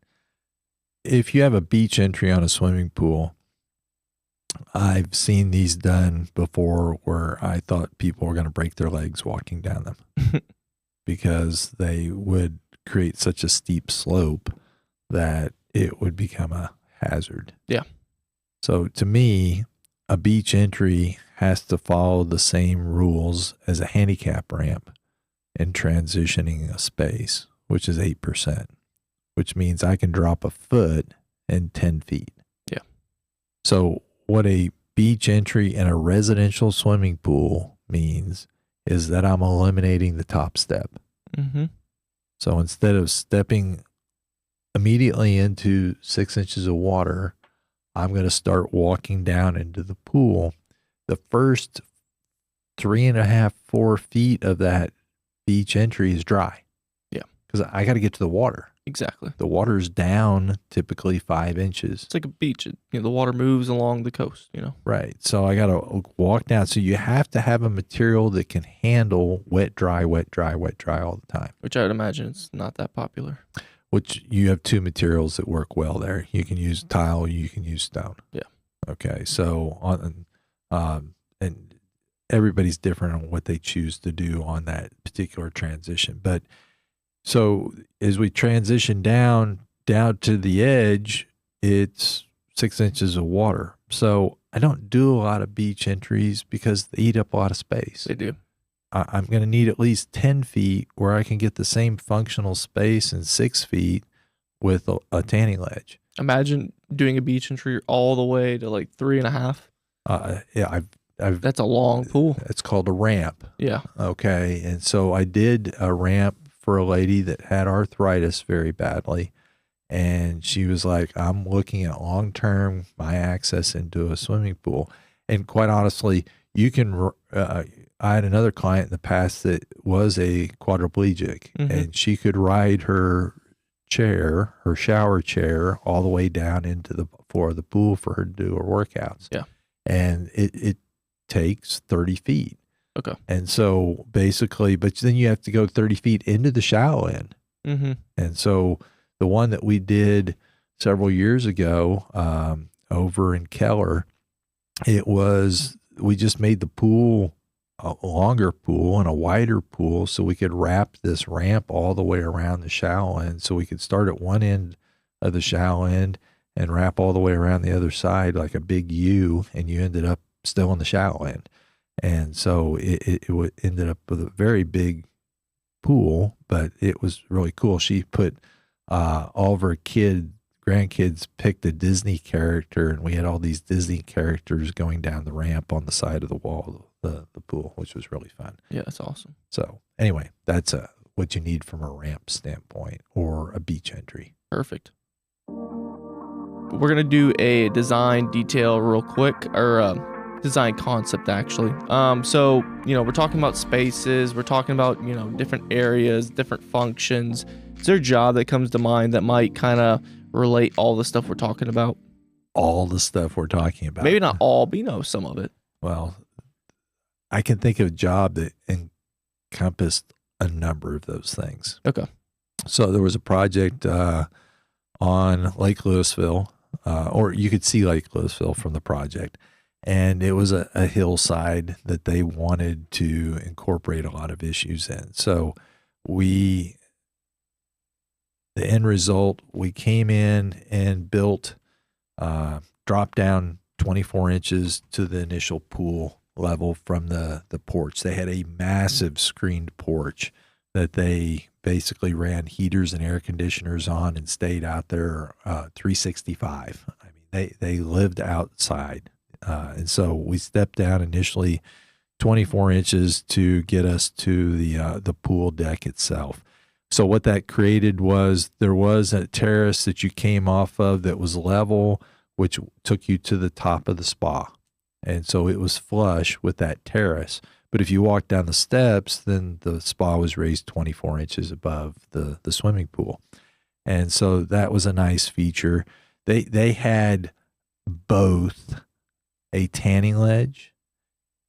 If you have a beach entry on a swimming pool, I've seen these done before where I thought people were going to break their legs walking down them because they would create such a steep slope that it would become a hazard. Yeah. So to me, a beach entry has to follow the same rules as a handicap ramp in transitioning a space, which is 8%, which means I can drop a foot in 10 feet. Yeah. So what a beach entry in a residential swimming pool means is that I'm eliminating the top step. Mm-hmm. So instead of stepping immediately into 6 inches of water, I'm going to start walking down into the pool. The first 3.5, 4 feet of that beach entry is dry. Yeah. Because I got to get to the water. Exactly. The water's down typically 5 inches. It's like a beach. The water moves along the coast, Right. So I got to walk down. So you have to have a material that can handle wet, dry, wet, dry, wet, dry all the time. Which I would imagine is not that popular. Which you have two materials that work well there. You can use tile, you can use stone. Yeah. Okay. So and everybody's different on what they choose to do on that particular transition. But so as we transition down to the edge, it's 6 inches of water. So I don't do a lot of beach entries because they eat up a lot of space. They do. I'm going to need at least 10 feet where I can get the same functional space in 6 feet with a tanning ledge. Imagine doing a beach entry all the way to like 3.5. Yeah, That's a long pool. It's called a ramp. Yeah. Okay. And so I did a ramp for a lady that had arthritis very badly. And she was like, I'm looking at long-term my access into a swimming pool. And quite honestly, you can, I had another client in the past that was a quadriplegic, and she could ride her shower chair all the way down into the floor of the pool for her to do her workouts. Yeah. And it takes 30 feet. Okay. And so basically, but then you have to go 30 feet into the shallow end. Mm-hmm. And so the one that we did several years ago over in Keller, we just made the pool a longer pool and a wider pool so we could wrap this ramp all the way around the shallow end. So we could start at one end of the shallow end and wrap all the way around the other side like a big U, and you ended up still in the shallow end. And so it ended up with a very big pool, but it was really cool. She put all of her grandkids picked a Disney character, and we had all these Disney characters going down the ramp on the side of the wall of the pool, which was really fun. Yeah, that's awesome. So anyway, that's what you need from a ramp standpoint or a beach entry. Perfect. We're going to do a design detail real quick, or design concept actually. So, we're talking about spaces, we're talking about, different areas, different functions. Is there a job that comes to mind that might kind of relate all the stuff we're talking about? All the stuff we're talking about. Maybe not all, but some of it. Well, I can think of a job that encompassed a number of those things. Okay. So there was a project on Lake Louisville, or you could see Lake Louisville from the project. And it was a hillside that they wanted to incorporate a lot of issues in. So the end result, we came in and built, dropped down 24 inches to the initial pool level from the porch. They had a massive screened porch that they basically ran heaters and air conditioners on and stayed out there 365. I mean, they lived outside. And so we stepped down initially 24 inches to get us to the pool deck itself. So what that created was there was a terrace that you came off of that was level, which took you to the top of the spa. And so it was flush with that terrace. But if you walked down the steps, then the spa was raised 24 inches above the swimming pool. And so that was a nice feature. They had both a tanning ledge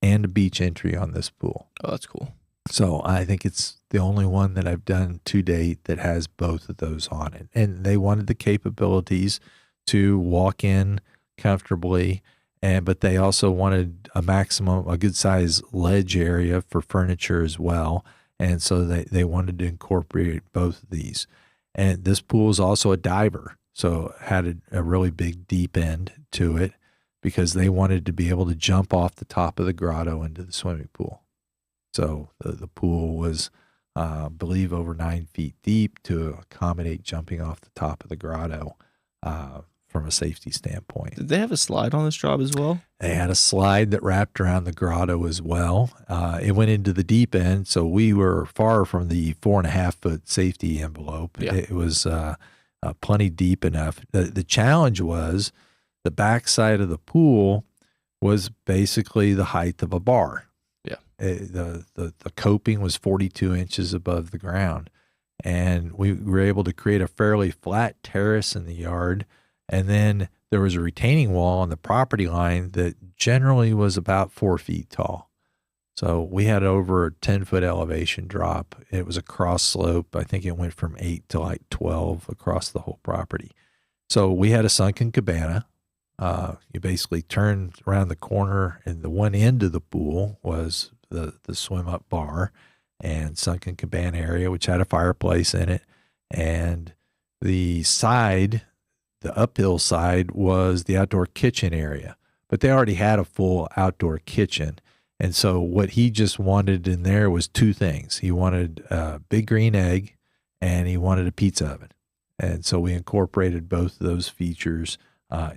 and a beach entry on this pool. Oh, that's cool. So I think it's the only one that I've done to date that has both of those on it. And they wanted the capabilities to walk in comfortably, but they also wanted a good size ledge area for furniture as well. And so they wanted to incorporate both of these. And this pool is also a diver, so it had a really big deep end to it because they wanted to be able to jump off the top of the grotto into the swimming pool. So the pool was, I believe, over 9 feet deep to accommodate jumping off the top of the grotto from a safety standpoint. Did they have a slide on this job as well? They had a slide that wrapped around the grotto as well. It went into the deep end, so we were far from the 4.5-foot safety envelope. Yeah. It was plenty deep enough. The challenge was the backside of the pool was basically the height of a bar. The coping was 42 inches above the ground, and we were able to create a fairly flat terrace in the yard, and then there was a retaining wall on the property line that generally was about 4 feet tall. So we had over a 10-foot elevation drop. It was a cross slope. I think it went from 8 to like 12 across the whole property. So we had a sunken cabana. You basically turned around the corner, and the one end of the pool was the swim up bar and sunken cabana area, which had a fireplace in it. And the uphill side was the outdoor kitchen area, but they already had a full outdoor kitchen. And so what he just wanted in there was two things. He wanted a big green egg and he wanted a pizza oven. And so we incorporated both of those features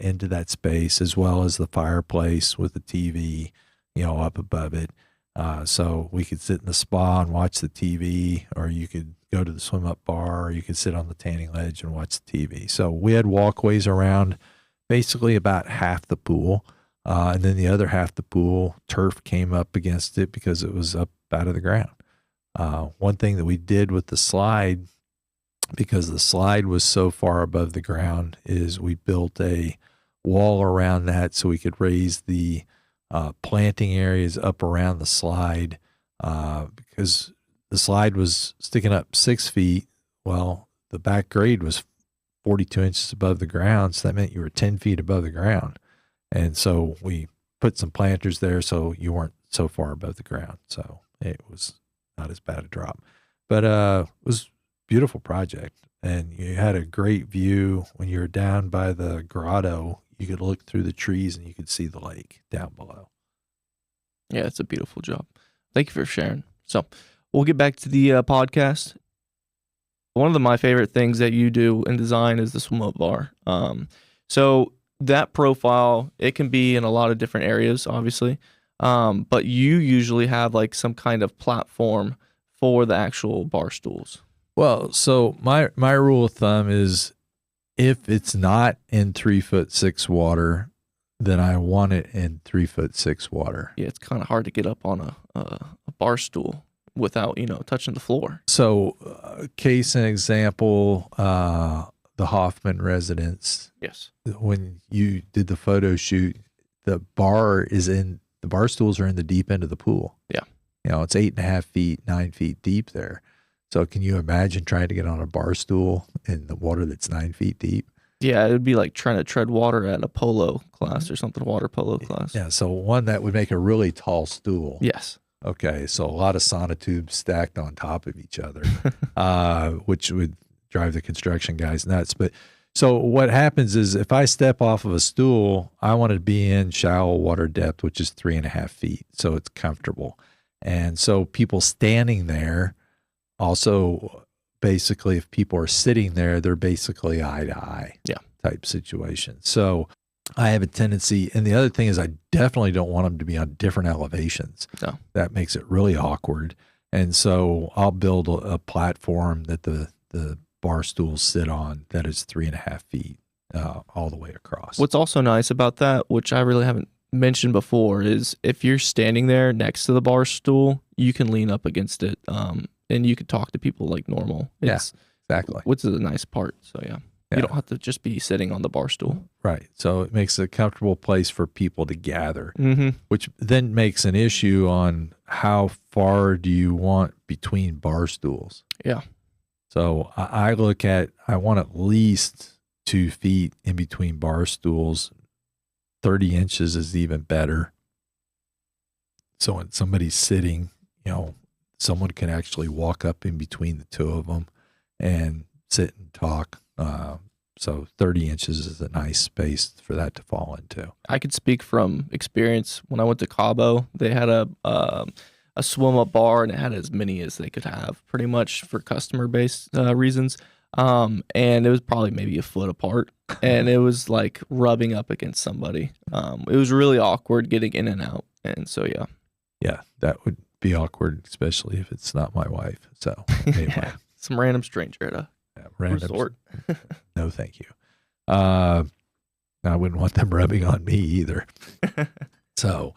into that space, as well as the fireplace with the TV, up above it. So we could sit in the spa and watch the TV, or you could go to the swim up bar, or you could sit on the tanning ledge and watch the TV. So we had walkways around basically about half the pool. And then the other half the pool, turf came up against it because it was up out of the ground. One thing that we did with the slide, because the slide was so far above the ground, is we built a wall around that so we could raise the planting areas up around the slide, because the slide was sticking up 6 feet. Well, the back grade was 42 inches above the ground, so that meant you were 10 feet above the ground. And so we put some planters there so you weren't so far above the ground. So it was not as bad a drop. But it was a beautiful project. And you had a great view when you were down by the grotto. You could look through the trees and you could see the lake down below. Yeah, it's a beautiful job. Thank you for sharing. So we'll get back to the podcast. One of my favorite things that you do in design is the swim up bar. So that profile, it can be in a lot of different areas, obviously. But you usually have like some kind of platform for the actual bar stools. Well, so my rule of thumb is if it's not in 3'6" water, then I want it in 3'6" water. Yeah, it's kind of hard to get up on a bar stool without, touching the floor. So case and example, the Hoffman residence. Yes. When you did the photo shoot, the bar stools are in the deep end of the pool. Yeah. It's 8.5 feet, 9 feet deep there. So can you imagine trying to get on a bar stool in the water that's 9 feet deep? Yeah, it would be like trying to tread water at a polo class or something, water polo class. Yeah, so one that would make a really tall stool. Yes. Okay, so a lot of sonotubes stacked on top of each other, which would drive the construction guys nuts. But so what happens is if I step off of a stool, I want to be in shallow water depth, which is 3.5 feet. So it's comfortable. And so people standing there also, basically, if people are sitting there, they're basically eye to eye type situation. So I have a tendency, and the other thing is I definitely don't want them to be on different elevations. No. That makes it really awkward. And so I'll build a platform that the bar stools sit on that is 3.5 feet all the way across. What's also nice about that, which I really haven't mentioned before, is if you're standing there next to the bar stool, you can lean up against it, and you can talk to people like normal. Yes, exactly. Which is a nice part. So yeah. You don't have to just be sitting on the bar stool. Right. So it makes a comfortable place for people to gather, Mm-hmm. which then makes an issue on how far do you want between bar stools. Yeah. So I look at, I want at least 2 feet in between bar stools. 30 inches is even better. So when somebody's sitting, someone can actually walk up in between the two of them and sit and talk. So 30 inches is a nice space for that to fall into. I could speak from experience. When I went to Cabo, they had a swim up bar, and it had as many as they could have, pretty much for customer based reasons. And it was probably maybe a foot apart, and it was like rubbing up against somebody. It was really awkward getting in and out, and so yeah. Yeah, that would be awkward, especially if it's not my wife. So anyway, Yeah, some random stranger at a random resort. No, thank you. I wouldn't want them rubbing on me either. So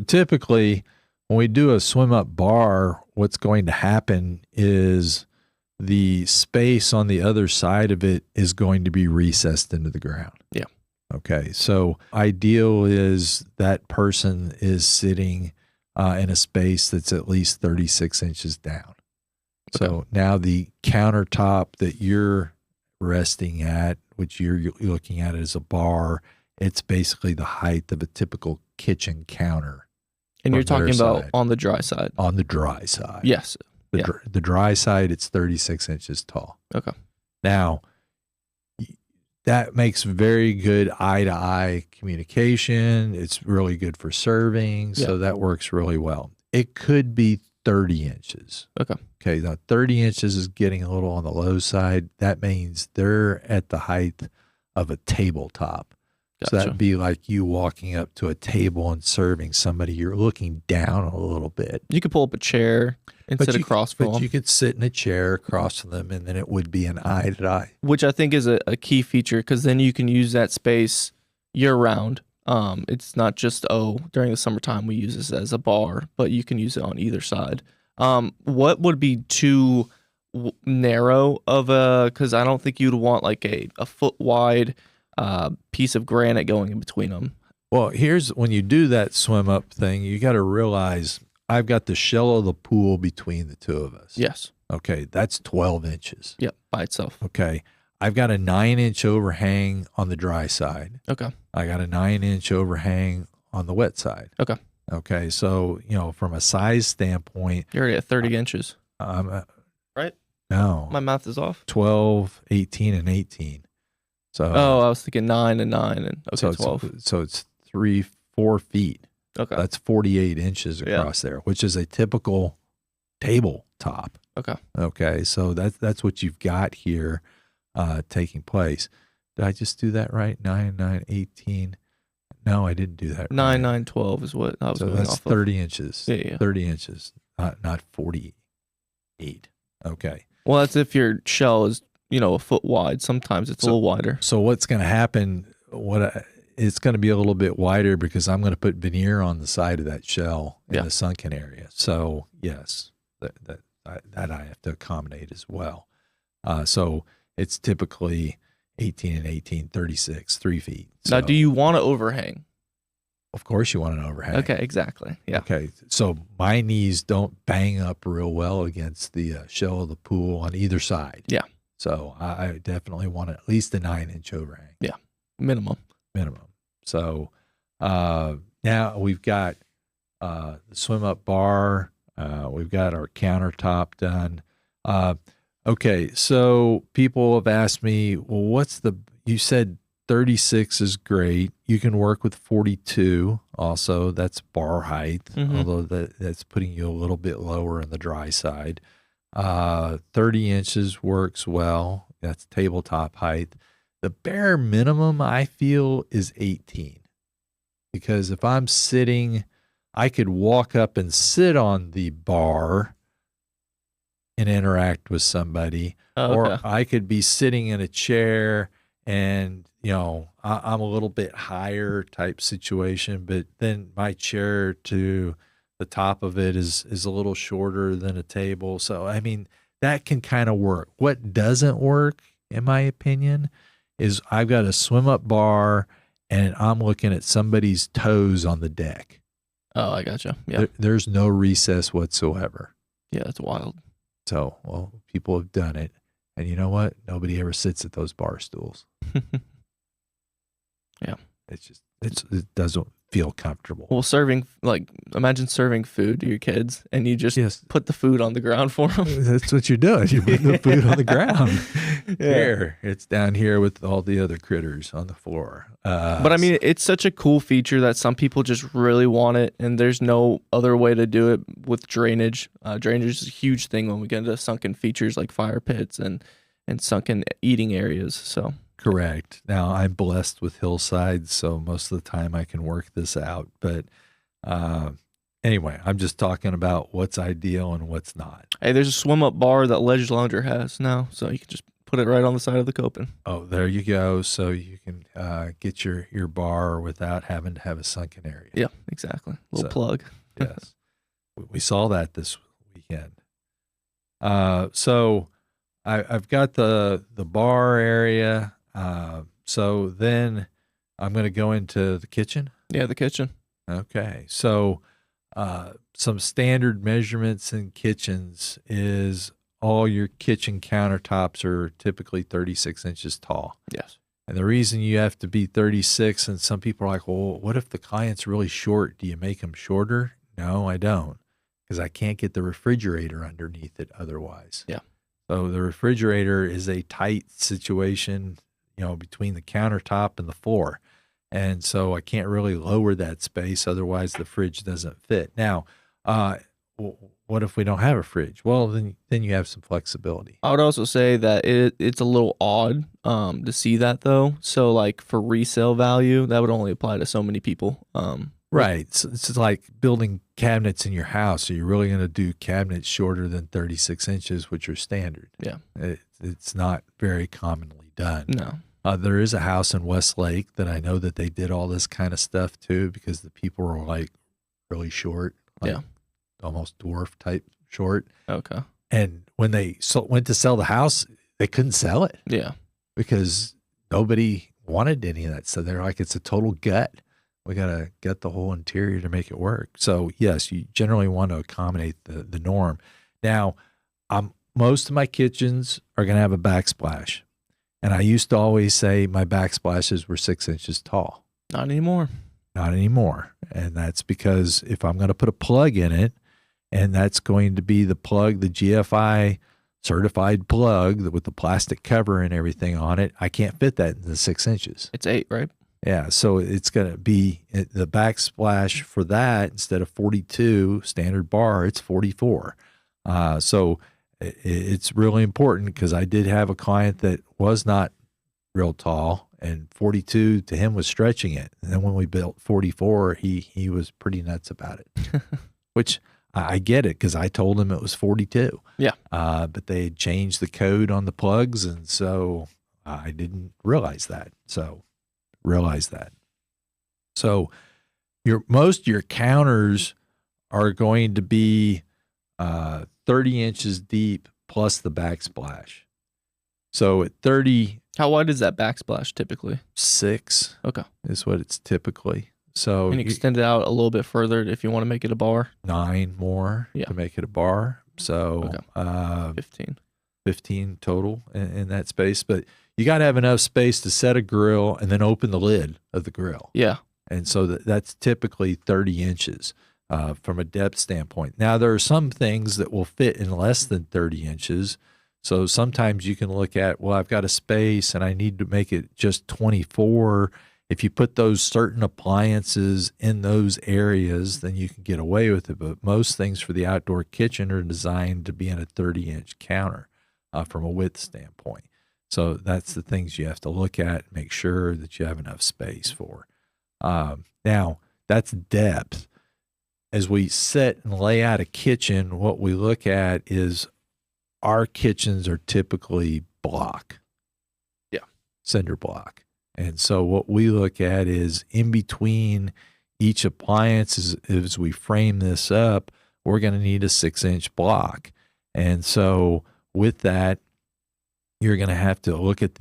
typically when we do a swim up bar, what's going to happen is the space on the other side of it is going to be recessed into the ground. Yeah. Okay. So ideal is that person is sitting in a space that's at least 36 inches down. So Okay. now the countertop that you're resting at, which you're looking at as a bar, it's basically the height of a typical kitchen counter. And you're on their talking about side. on the dry side. On the dry side. Yes. Yeah. The dry side, it's 36 inches tall. Okay. Now, that makes very good eye-to-eye communication. It's really good for serving, so that works really well. It could be 30 inches. Okay. Okay, now 30 inches is getting a little on the low side. That means they're at the height of a tabletop. Gotcha. So that'd be like you walking up to a table and serving somebody. You're looking down a little bit. You could pull up a chair and sit across from But them, you could sit in a chair across from them, and then it would be an eye-to-eye. which I think is a key feature, because then you can use that space year round. It's not just, during the summertime we use this as a bar, but you can use it on either side. What would be too narrow of because I don't think you'd want like a foot wide piece of granite going in between them. Well, here's when you do that swim up thing, you got to realize I've got the shell of the pool between the two of us. Yes. Okay, that's 12 inches. Yep, by itself. Okay, I've got a 9-inch overhang on the dry side. Okay. I got a 9-inch overhang on the wet side. Okay. Okay, so from a size standpoint, You're already at 30 inches. Right? No, My math is off. 12, 18, and 18. So I was thinking 9 and 9 and okay, 12. So it's 4 feet. Okay. That's 48 inches across there, which is a typical tabletop. Okay. Okay, so that's what you've got here taking place. Did I just do that right? 9, 9, 18. No, I didn't do that 9, right. 9, 12 is what I was So going that's off of. 30 inches. Yeah. 30 inches, not 48. Okay. Well, that's if your shell is, a foot wide. Sometimes it's a little wider. So what's going to happen, it's going to be a little bit wider because I'm going to put veneer on the side of that shell in the sunken area. So yes, that I have to accommodate as well. So it's typically 18 and 18, 36, 3 feet. So Now, do you want to overhang? Of course you want an overhang. Okay, exactly. Yeah. Okay, so my knees don't bang up real well against the shell of the pool on either side. Yeah. So I definitely want at least a 9-inch overhang. Yeah. Minimum. So now we've got the swim up bar. We've got our countertop done. Okay, so people have asked me, well, you said 36 is great. You can work with 42 also. That's bar height, although that's putting you a little bit lower on the dry side. 30 inches works well. That's tabletop height. The bare minimum I feel is 18, because if I'm sitting, I could walk up and sit on the bar and interact with somebody, or I could be sitting in a chair and, I'm a little bit higher type situation, but then my chair to the top of it is a little shorter than a table. So, I mean, that can kind of work. What doesn't work, in my opinion, is I've got a swim up bar and I'm looking at somebody's toes on the deck. Oh, I gotcha. Yeah. There's no recess whatsoever. Yeah, that's wild. So, well, people have done it. And you know what? Nobody ever sits at those bar stools. Yeah. It doesn't feel comfortable. Well, imagine serving food to your kids and you just Yes. put the food on the ground for them. That's what you're doing. You're putting the food on the ground. Yeah. Here, it's down here with all the other critters on the floor. But I mean, it's such a cool feature that some people just really want it, and there's no other way to do it with drainage. Drainage is a huge thing when we get into sunken features like fire pits and sunken eating areas. So correct. Now, I'm blessed with Hillside, so most of the time I can work this out. But anyway, I'm just talking about what's ideal and what's not. Hey, there's a swim up bar that Ledge Laundry has now, so you can just put it right on the side of the coping. Oh, there you go. So you can get your bar without having to have a sunken area. Yeah, exactly. Little So, plug. Yes. We saw that this weekend. So I've got the bar area. So then I'm going to go into the kitchen. Yeah, the kitchen. Okay. So some standard measurements in kitchens is all your kitchen countertops are typically 36 inches tall. Yes. And the reason you have to be 36, and some people are like, well, what if the client's really short? Do you make them shorter? No, I don't, because I can't get the refrigerator underneath it otherwise. Yeah. So the refrigerator is a tight situation, between the countertop and the floor. And so I can't really lower that space. Otherwise the fridge doesn't fit. Now, what if we don't have a fridge? Well, then you have some flexibility. I would also say that it's a little odd to see that though. So like for resale value, that would only apply to so many people. Right. So it's like building cabinets in your house. Are you really going to do cabinets shorter than 36 inches, which are standard? Yeah. It's not very commonly done. No. There is a house in Westlake that I know that they did all this kind of stuff too, because the people were like really short, like almost dwarf type short. Okay. And when they went to sell the house, they couldn't sell it. Yeah. Because nobody wanted any of that. So they're like, it's a total gut. We got to gut the whole interior to make it work. So yes, you generally want to accommodate the norm. Now, most of my kitchens are going to have a backsplash. And I used to always say my backsplashes were 6 inches tall. Not anymore. Not anymore. And that's because if I'm going to put a plug in it, and that's going to be the plug, the GFI certified plug with the plastic cover and everything on it, I can't fit that in the 6 inches. It's 8, right? Yeah. So it's going to be the backsplash for that, instead of 42 standard bar, it's 44. So it's really important, because I did have a client that was not real tall, and 42 to him was stretching it. And then when we built 44, he was pretty nuts about it, which I get it, because I told him it was 42. Yeah. But they had changed the code on the plugs, and so I didn't realize that. So most of your counters are going to be 30 inches deep plus the backsplash. So at 36 How wide is that backsplash typically? Okay. is what it's typically. So And extend it out a little bit further if you want to make it a bar. 9 more Yeah. to make it a bar. So 15 total in that space. But you got to have enough space to set a grill and then open the lid of the grill. Yeah. And so that's typically 30 inches from a depth standpoint. Now, there are some things that will fit in less than 30 inches. So sometimes you can look at, well, I've got a space and I need to make it just 24. If you put those certain appliances in those areas, then you can get away with it. But most things for the outdoor kitchen are designed to be in a 30-inch counter from a width standpoint. So that's the things you have to look at and make sure that you have enough space for. Now, that's depth. As we set and lay out a kitchen, what we look at is our kitchens are typically block. Yeah. Cinder block. And so what we look at is in between each appliance, as we frame this up, we're going to need a 6-inch block. And so with that, you're going to have to look at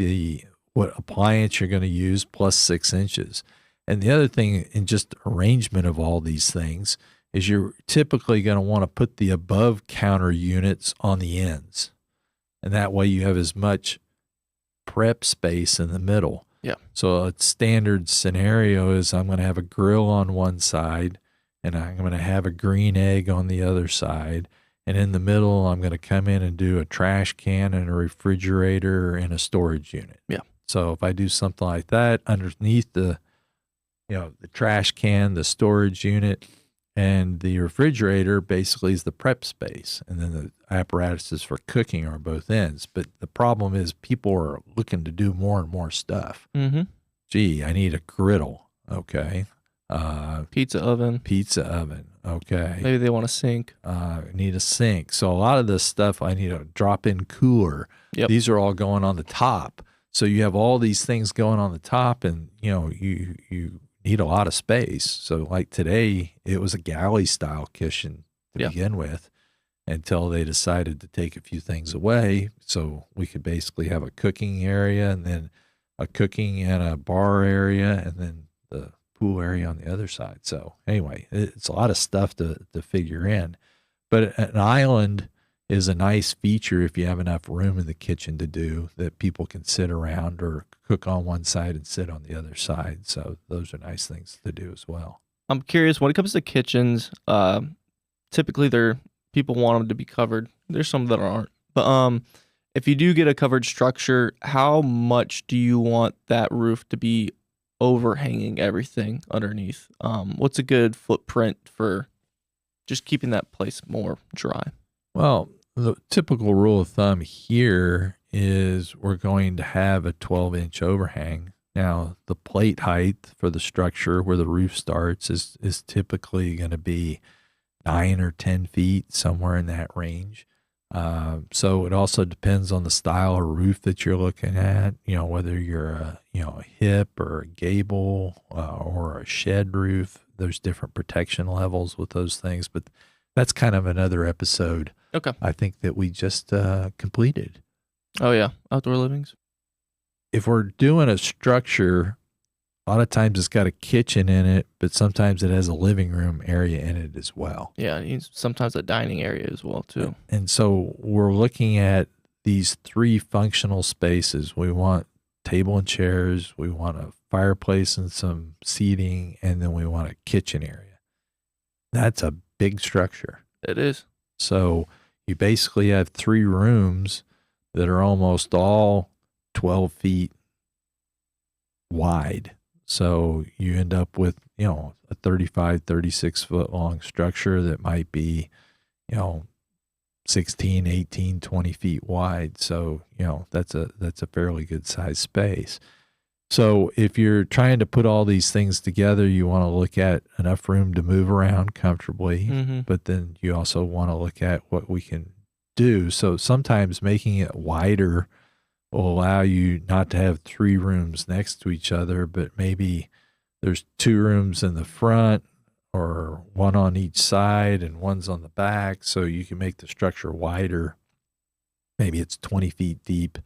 what appliance you're going to use plus 6 inches. And the other thing in just arrangement of all these things is you're typically going to want to put the above counter units on the ends. And that way you have as much prep space in the middle. Yeah. So a standard scenario is I'm going to have a grill on one side and I'm going to have a green egg on the other side. And in the middle, I'm going to come in and do a trash can and a refrigerator and a storage unit. Yeah. So if I do something like that, underneath the trash can, the storage unit, and the refrigerator basically is the prep space. And then the apparatuses for cooking are both ends. But the problem is people are looking to do more and more stuff. Mm-hmm. Gee, I need a griddle. Okay. Pizza oven. Okay. Maybe they want a sink. Need a sink. So a lot of this stuff, I need a drop-in cooler. Yep. These are all going on the top. So you have all these things going on the top, and you need a lot of space. So like today, it was a galley style kitchen to begin with, until they decided to take a few things away. So we could basically have a cooking area, and then a cooking and a bar area, and then the pool area on the other side. So anyway, it's a lot of stuff to figure in. But an island is a nice feature if you have enough room in the kitchen to do that people can sit around or cook on one side and sit on the other side. So those are nice things to do as well. I'm curious, when it comes to kitchens, typically people want them to be covered. There's some that aren't. But if you do get a covered structure, how much do you want that roof to be overhanging everything underneath? What's a good footprint for just keeping that place more dry? Well, the typical rule of thumb here is we're going to have a 12-inch overhang. Now, the plate height for the structure where the roof starts is typically going to be 9 or 10 feet, somewhere in that range. So it also depends on the style of roof that you're looking at, whether you're a hip or a gable or a shed roof. There's different protection levels with those things, but that's kind of another episode. Okay. I think that we just completed. Oh yeah, outdoor livings. If we're doing a structure, a lot of times it's got a kitchen in it, but sometimes it has a living room area in it as well. Yeah, sometimes a dining area as well too. And so we're looking at these 3 functional spaces. We want table and chairs, we want a fireplace and some seating, and then we want a kitchen area. That's a big structure. It is. So you basically have 3 rooms that are almost all 12 feet wide. So you end up with, a 35, 36 foot long structure that might be, 16, 18, 20 feet wide. So, that's a fairly good size space. So if you're trying to put all these things together, you want to look at enough room to move around comfortably, but then you also want to look at what we can do. So sometimes making it wider will allow you not to have 3 rooms next to each other, but maybe there's 2 rooms in the front or 1 on each side and 1's on the back. So you can make the structure wider. Maybe it's 20 feet deep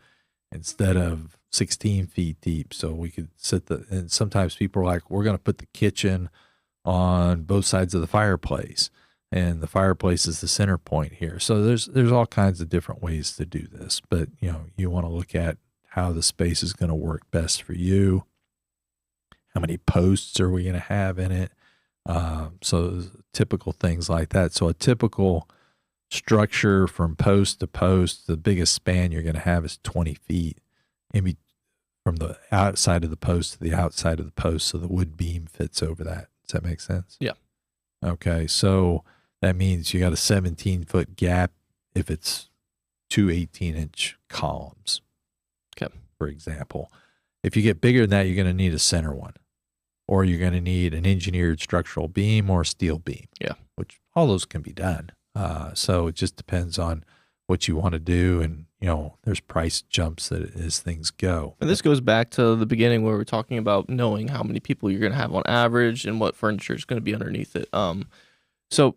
instead of 16 feet deep. So we could and sometimes people are like, we're going to put the kitchen on both sides of the fireplace, and the fireplace is the center point here. So there's all kinds of different ways to do this, but you want to look at how the space is going to work best for you. How many posts are we going to have in it? So typical things like that. So a typical structure from post to post, the biggest span you're going to have is 20 feet from the outside of the post to the outside of the post. So the wood beam fits over that. Does that make sense? Yeah. Okay. So that means you got a 17-foot gap if it's 2 18-inch columns. Okay. For example, if you get bigger than that, you're going to need a center one, or you're going to need an engineered structural beam or a steel beam. Yeah. Which all those can be done. So it just depends on what you want to do, and there's price jumps as things go. And this goes back to the beginning where we're talking about knowing how many people you're going to have on average and what furniture is going to be underneath it. So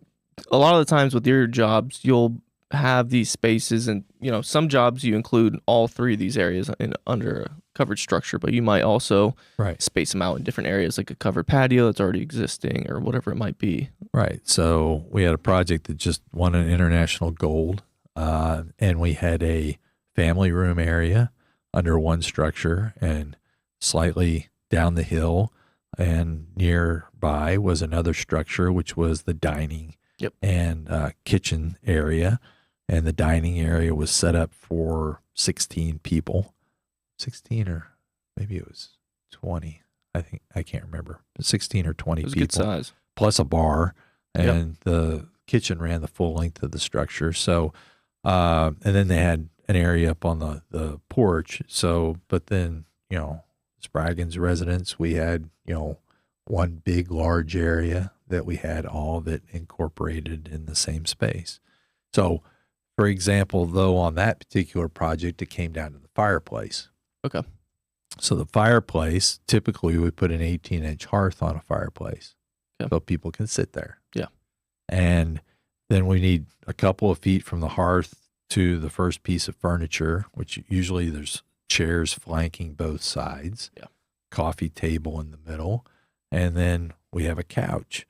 a lot of the times with your jobs, you'll have these spaces, and some jobs you include all three of these areas under a covered structure, but you might also space them out in different areas, like a covered patio that's already existing or whatever it might be. Right. So we had a project that just won an international gold, and we had a family room area under one structure, and slightly down the hill and nearby was another structure, which was the dining and kitchen area. And the dining area was set up for 16 people, 16 or maybe it was 20. I can't remember, but 16 or 20 it was people, good size, plus a bar, and the kitchen ran the full length of the structure. So, and then they had an area up on the porch. So, but then, Spraggins residents, we had, one big, large area that we had all of it incorporated in the same space. So, for example, though, on that particular project, it came down to the fireplace. Okay. So the fireplace, typically we put an 18-inch hearth on a fireplace so people can sit there. Yeah. And then we need a couple of feet from the hearth to the first piece of furniture, which usually there's chairs flanking both sides, coffee table in the middle, and then we have a couch.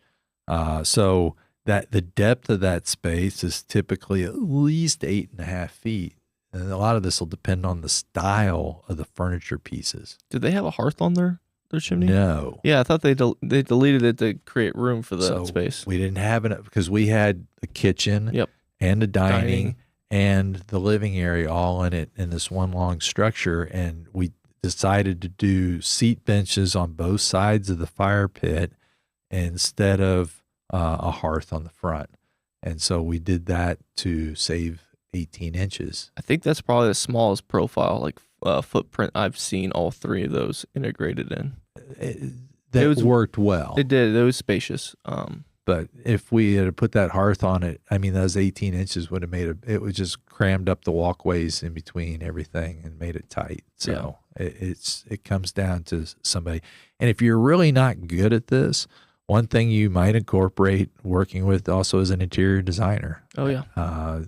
So that the depth of that space is typically at least 8.5 feet. And a lot of this will depend on the style of the furniture pieces. Did they have a hearth on their chimney? No. Yeah, I thought they deleted it to create room for the space. We didn't have it because we had a kitchen and a dining and the living area all in it in this one long structure. And we decided to do seat benches on both sides of the fire pit instead of a hearth on the front. And so we did that to save 18 inches. I think that's probably the smallest profile, footprint I've seen all three of those integrated in. It worked well. It did. It was spacious. But if we had put that hearth on it, I mean, those 18 inches would have it was just crammed up the walkways in between everything and made it tight. So it comes down to somebody. And if you're really not good at this, one thing you might incorporate working with also as an interior designer. Oh, yeah.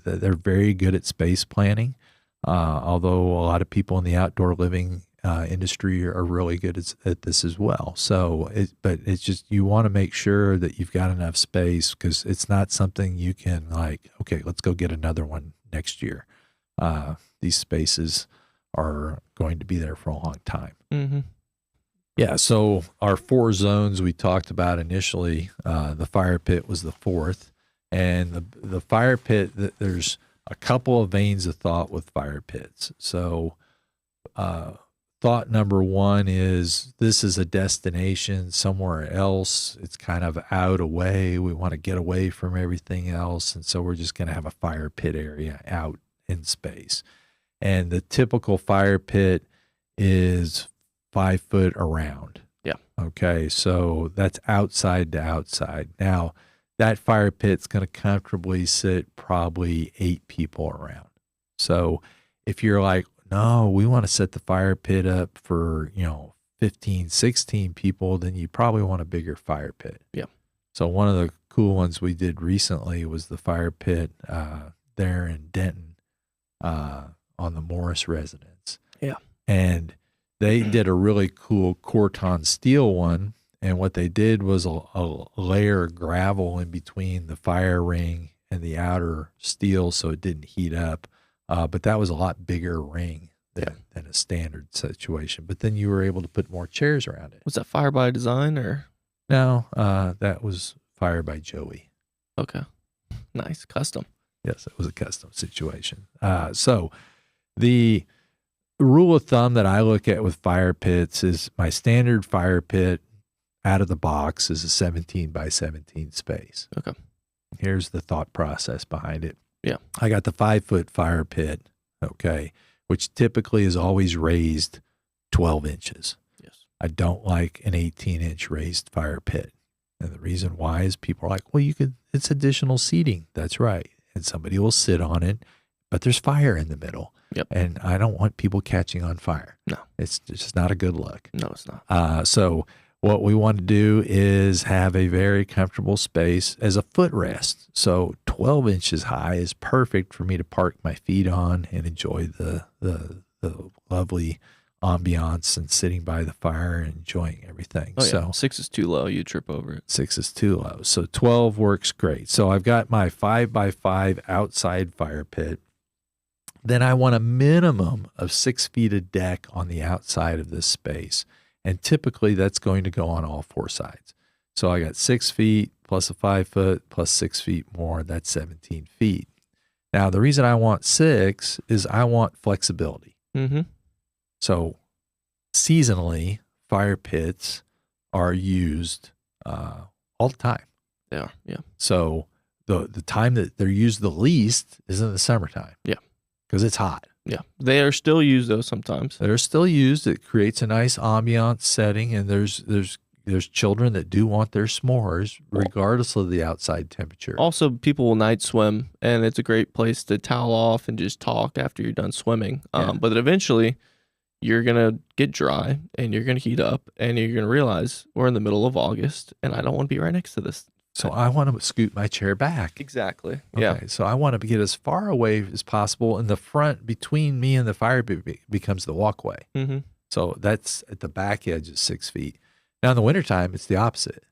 They're very good at space planning, although a lot of people in the outdoor living industry are really good at this as well. So, but it's just you want to make sure that you've got enough space because it's not something you can okay, let's go get another one next year. These spaces are going to be there for a long time. Mm-hmm. Yeah, so our 4 zones we talked about initially, the fire pit was the 4th. And the fire pit, there's a couple of veins of thought with fire pits. So thought number one is this is a destination somewhere else. It's kind of out away. We want to get away from everything else. And so we're just going to have a fire pit area out in space. And the typical fire pit is 5 foot around. Yeah. Okay. So that's outside to outside. Now that fire pit's going to comfortably sit probably 8 people around. So if you're like, no, we want to set the fire pit up for, 15, 16 people, then you probably want a bigger fire pit. Yeah. So one of the cool ones we did recently was the fire pit there in Denton on the Morris residence. Yeah. And they did a really cool Corton steel one, and what they did was a layer of gravel in between the fire ring and the outer steel so it didn't heat up. But that was a lot bigger ring than a standard situation. But then you were able to put more chairs around it. Was that fire by design or? No, that was fire by Joey. Okay. Nice. Custom. Yes, it was a custom situation. So the rule of thumb that I look at with fire pits is my standard fire pit out of the box is a 17 by 17 space. Okay. Here's the thought process behind it. Yeah. I got the 5 foot fire pit, okay, which typically is always raised 12 inches. Yes. I don't like an 18-inch raised fire pit. And the reason why is people are like, well, it's additional seating. That's right. And somebody will sit on it, but there's fire in the middle. Yep. And I don't want people catching on fire. No. It's just not a good look. No, it's not. So what we want to do is have a very comfortable space as a footrest. So 12 inches high is perfect for me to park my feet on and enjoy the lovely ambiance and sitting by the fire and enjoying everything. Oh, yeah. So 6 is too low. You trip over it. 6 is too low. So 12 works great. So I've got my 5x5 outside fire pit. Then I want a minimum of 6 feet of deck on the outside of this space. And typically that's going to go on all 4 sides. So I got 6 feet plus a 5 foot plus 6 feet more. That's 17 feet. Now, the reason I want 6 is I want flexibility. Mm-hmm. So seasonally, fire pits are used all the time. They are, yeah. So the time that they're used the least is in the summertime. Yeah. Because it's hot. Yeah. They are still used, though, sometimes. They're still used. It creates a nice ambiance setting, and there's children that do want their s'mores regardless of the outside temperature. Also, people will night swim, and it's a great place to towel off and just talk after you're done swimming. Yeah. But eventually, you're going to get dry, and you're going to heat up, and you're going to realize we're in the middle of August, and I don't want to be right next to this. So I want to scoot my chair back. Exactly. Okay, Yeah. so I want to get as far away as possible. In the front, between me and the fire pit becomes the walkway. Mm-hmm. So that's at the back edge of 6 feet. Now in the wintertime, it's the opposite.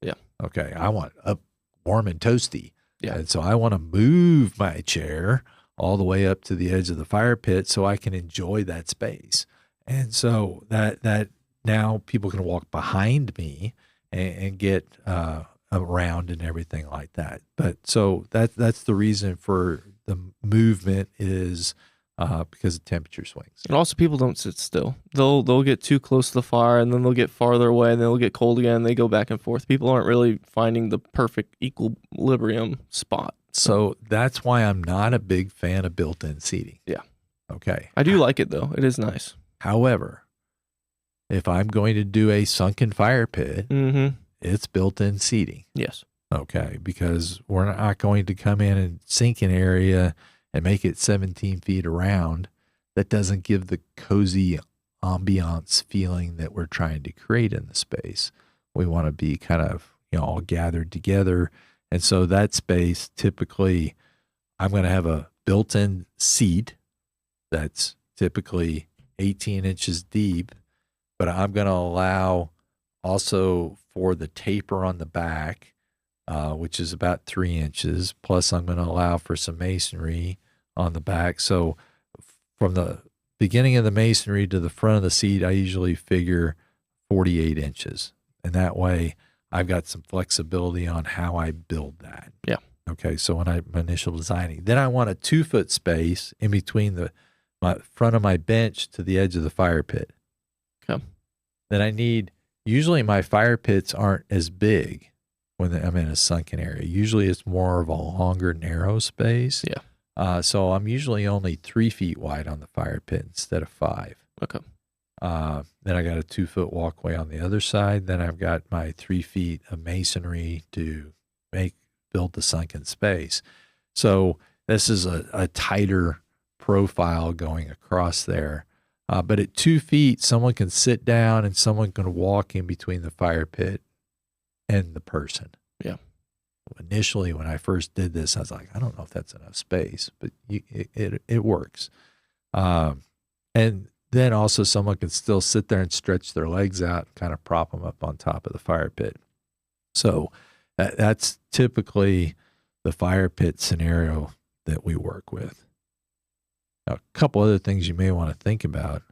Yeah. Okay, I want up warm and toasty. Yeah. And so I want to move my chair all the way up to the edge of the fire pit so I can enjoy that space. And so that now people can walk behind me and get around and everything like that. But so that's the reason for the movement is because of temperature swings. And also, people don't sit still. They'll get too close to the fire, and then they'll get farther away, and then they'll get cold again, and they go back and forth. People aren't really finding the perfect equilibrium spot. So that's why I'm not a big fan of built-in seating. Yeah. Okay. I do like it, though. It is nice. However, if I'm going to do a sunken fire pit, Mm-hmm. it's built-in seating. Yes. Okay, because we're not going to come in and sink an area and make it 17 feet around. That doesn't give the cozy ambiance feeling that we're trying to create in the space. We want to be kind of, all gathered together. And so that space, typically, I'm going to have a built-in seat that's typically 18 inches deep, but I'm going to allow also for the taper on the back, which is about 3 inches. Plus, I'm going to allow for some masonry on the back. So from the beginning of the masonry to the front of the seat, I usually figure 48 inches. And that way, I've got some flexibility on how I build that. Yeah. Okay, so when I'm initial designing. Then I want a 2-foot space in between my front of my bench to the edge of the fire pit. Okay. Then I need, usually my fire pits aren't as big when I'm in a sunken area. Usually it's more of a longer, narrow space. Yeah. So I'm usually only 3 feet wide on the fire pit instead of 5. Okay. Then I got a 2-foot walkway on the other side. Then I've got my 3 feet of masonry to build the sunken space. So this is a tighter profile going across there. But at 2 feet, someone can sit down and someone can walk in between the fire pit and the person. Yeah. Initially, when I first did this, I was like, I don't know if that's enough space, but it works. And then also someone can still sit there and stretch their legs out and kind of prop them up on top of the fire pit. So that's typically the fire pit scenario that we work with. Now, a couple other things you may want to think about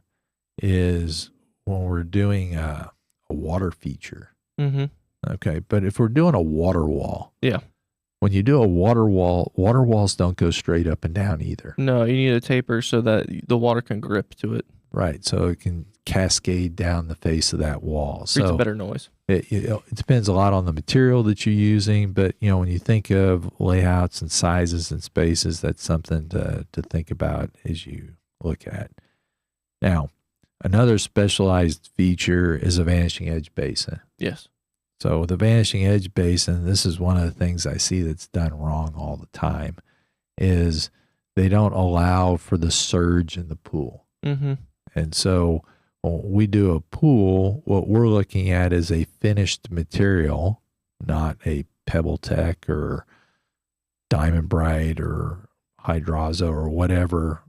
is when we're doing a water feature. Mm-hmm. Okay, but if we're doing a water wall. Yeah. When you do a water walls don't go straight up and down either. No, you need a taper so that the water can grip to it. Right, so it can cascade down the face of that wall. Creates So a better noise. it depends a lot on the material that you're using, but when you think of layouts and sizes and spaces, that's something to think about as you look at. Now, another specialized feature is a vanishing edge basin. Yes. So the vanishing edge basin, this is one of the things I see that's done wrong all the time, is they don't allow for the surge in the pool. Mm-hmm. And so example, we do a pool, what we're looking at is a finished material, not a Pebble Tech or Diamond Bright or Hydrazo or whatever.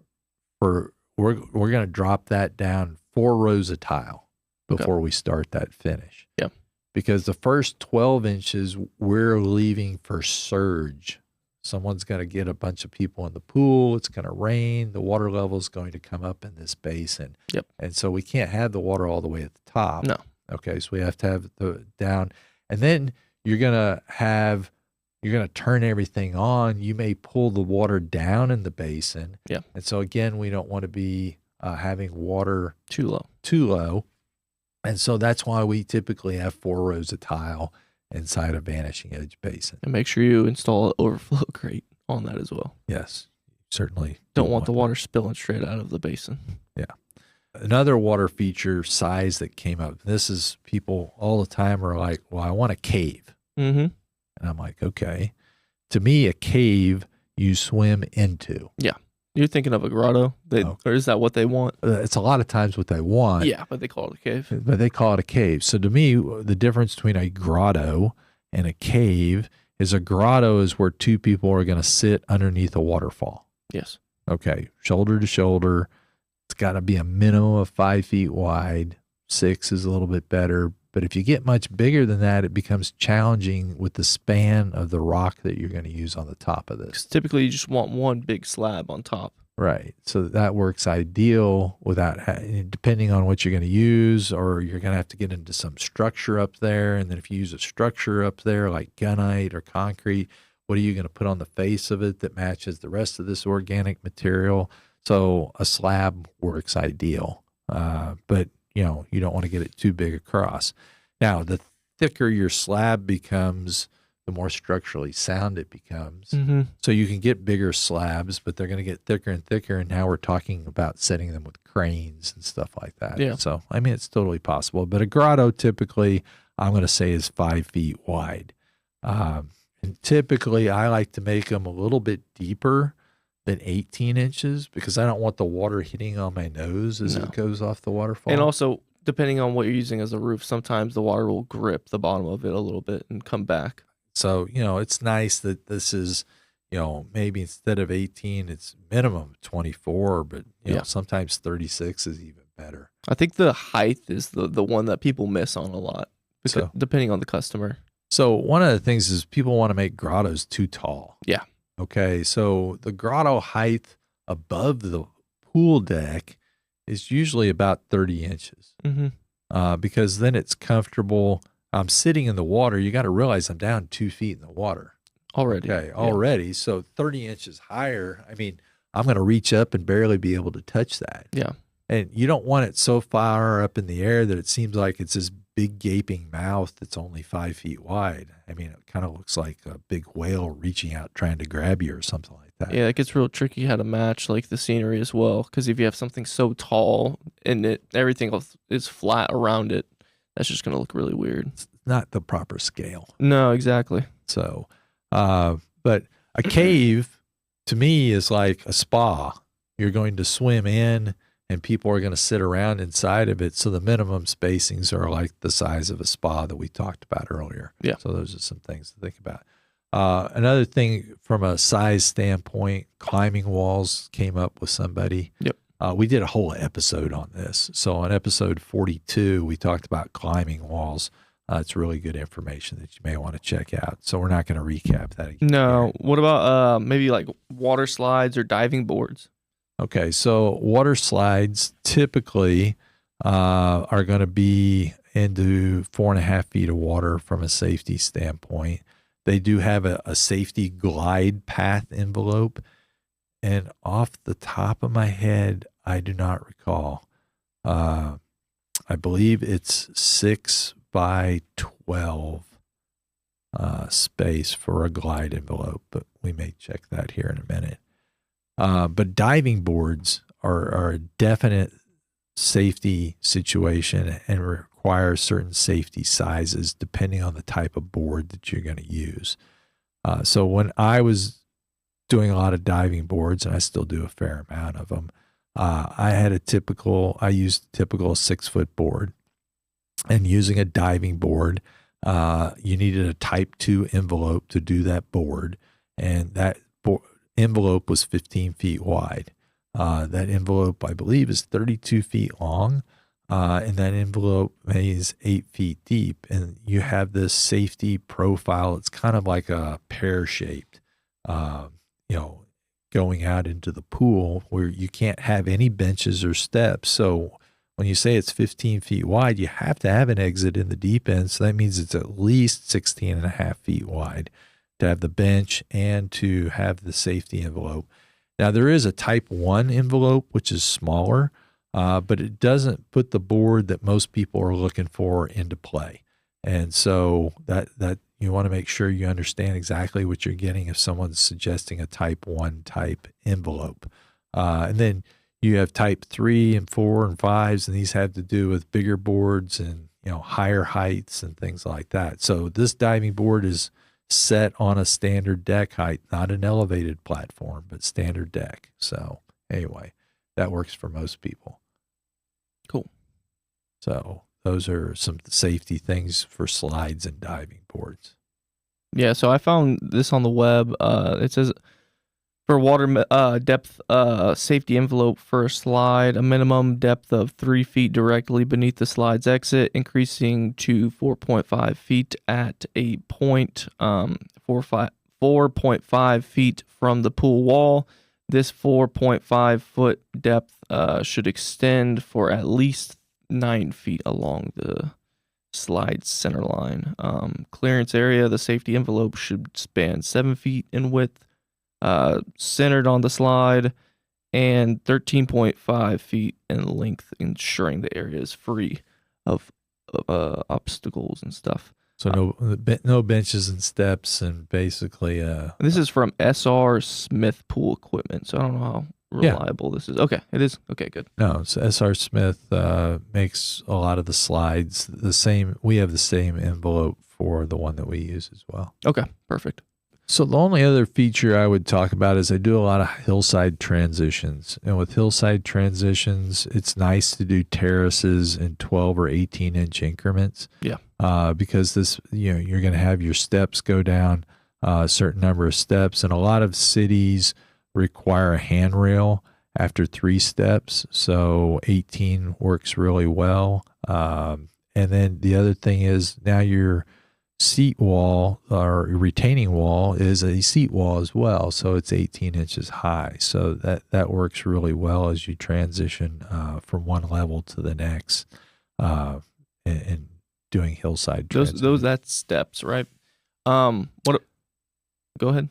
We're going to drop that down 4 rows of tile before we start that finish. Yep. Because the first 12 inches we're leaving for surge. Someone's going to get a bunch of people in the pool. It's going to rain. The water level is going to come up in this basin. Yep. And so we can't have the water all the way at the top. No. Okay. So we have to have the down. And then you're going to turn everything on. You may pull the water down in the basin. Yeah. And so again, we don't want to be having water Too low. And so that's why we typically have 4 rows of tile inside a vanishing edge basin. And make sure you install an overflow crate on that as well. Yes, certainly. Don't want the water spilling straight out of the basin. Yeah. Another water feature size that came up. This is people all the time are like, well, I want a cave. Mm-hmm. And I'm like, okay. To me, a cave you swim into. Yeah. You're thinking of a grotto? Or is that what they want? It's a lot of times what they want. Yeah, but they call it a cave. But they call it a cave. So to me, the difference between a grotto and a cave is a grotto is where 2 people are going to sit underneath a waterfall. Yes. Okay, shoulder to shoulder. It's got to be a minimum of 5 feet wide. 6 is a little bit better. But if you get much bigger than that, it becomes challenging with the span of the rock that you're going to use on the top of this. 'Cause typically, you just want one big slab on top. Right. So that works ideal without, depending on what you're going to use, or you're going to have to get into some structure up there. And then if you use a structure up there like gunite or concrete, what are you going to put on the face of it that matches the rest of this organic material? So a slab works ideal. But you don't want to get it too big across. Now, the thicker your slab becomes, the more structurally sound it becomes. Mm-hmm. So you can get bigger slabs, but they're going to get thicker and thicker. And now we're talking about setting them with cranes and stuff like that. Yeah. So, I mean, it's totally possible. But a grotto typically, I'm going to say, is 5 feet wide. And typically, I like to make them a little bit deeper than 18 inches because I don't want the water hitting on my nose as it goes off the waterfall. And also, depending on what you're using as a roof, sometimes the water will grip the bottom of it a little bit and come back. So, it's nice that this is, maybe instead of 18, it's minimum 24, but, sometimes 36 is even better. I think the height is the one that people miss on a lot, because, depending on the customer. So one of the things is people want to make grottos too tall. Yeah. Okay, so the grotto height above the pool deck is usually about 30 inches because then it's comfortable. I'm sitting in the water. You got to realize I'm down 2 feet in the water. Already. Okay, already. Yeah. So 30 inches higher, I mean, I'm going to reach up and barely be able to touch that. Yeah. And you don't want it so far up in the air that it seems like it's this big gaping mouth that's only 5 feet wide. I mean, it kind of looks like a big whale reaching out trying to grab you or something like that. Yeah, it gets real tricky how to match like the scenery as well. Because if you have something so tall and everything else is flat around it, that's just going to look really weird. It's not the proper scale. No, exactly. So, but a cave to me is like a spa. You're going to swim in and people are going to sit around inside of it. So the minimum spacings are like the size of a spa that we talked about earlier. Yeah. So those are some things to think about. Another thing from a size standpoint, climbing walls came up with somebody. Yep. We did a whole episode on this. So on episode 42, we talked about climbing walls. It's really good information that you may want to check out. So we're not going to recap that again. No. Here. What about maybe like water slides or diving boards? Okay, so water slides typically are going to be into 4.5 feet of water from a safety standpoint. They do have a safety glide path envelope. And off the top of my head, I do not recall. I believe it's 6 by 12 space for a glide envelope, but we may check that here in a minute. But diving boards are a definite safety situation and require certain safety sizes depending on the type of board that you're going to use. So when I was doing a lot of diving boards, and I still do a fair amount of them, I used a typical 6-foot board, and using a diving board, you needed a type 2 envelope to do that board. And that envelope was 15 feet wide. That envelope, I believe, is 32 feet long. And that envelope is 8 feet deep. And you have this safety profile. It's kind of like a pear-shaped, going out into the pool where you can't have any benches or steps. So when you say it's 15 feet wide, you have to have an exit in the deep end. So that means it's at least 16 and a half feet wide to have the bench and to have the safety envelope. Now, there is a type 1 envelope, which is smaller, but it doesn't put the board that most people are looking for into play. And so that you want to make sure you understand exactly what you're getting if someone's suggesting a type 1 type envelope. And then you have type 3 and 4 and 5s, and these have to do with bigger boards and, higher heights and things like that. So this diving board is set on a standard deck height, not an elevated platform, but standard deck. So anyway, that works for most people. Cool. So those are some safety things for slides and diving boards. Yeah, so I found this on the web. It says for water depth safety envelope for a slide, a minimum depth of 3 feet directly beneath the slide's exit, increasing to 4.5 feet at a point, 4.5 feet from the pool wall. This 4.5 foot depth should extend for at least 9 feet along the slide center line. Clearance area, the safety envelope should span 7 feet in width, centered on the slide, and 13.5 feet in length, ensuring the area is free of obstacles and stuff. So no benches and steps, and basically this is from SR Smith Pool Equipment, so I don't know how reliable this is. Okay, it is. Okay, good. No, so SR Smith makes a lot of the slides the same. We have the same envelope for the one that we use as well. Okay, perfect. So the only other feature I would talk about is I do a lot of hillside transitions. And with hillside transitions, it's nice to do terraces in 12 or 18 inch increments. Yeah. Because this, you're going to have your steps go down a certain number of steps. And a lot of cities require a handrail after 3 steps. So 18 works really well. And then the other thing is now your seat wall or retaining wall is a seat wall as well. So it's 18 inches high. So that works really well as you transition from one level to the next and doing hillside transitions. That's steps, right? Go ahead.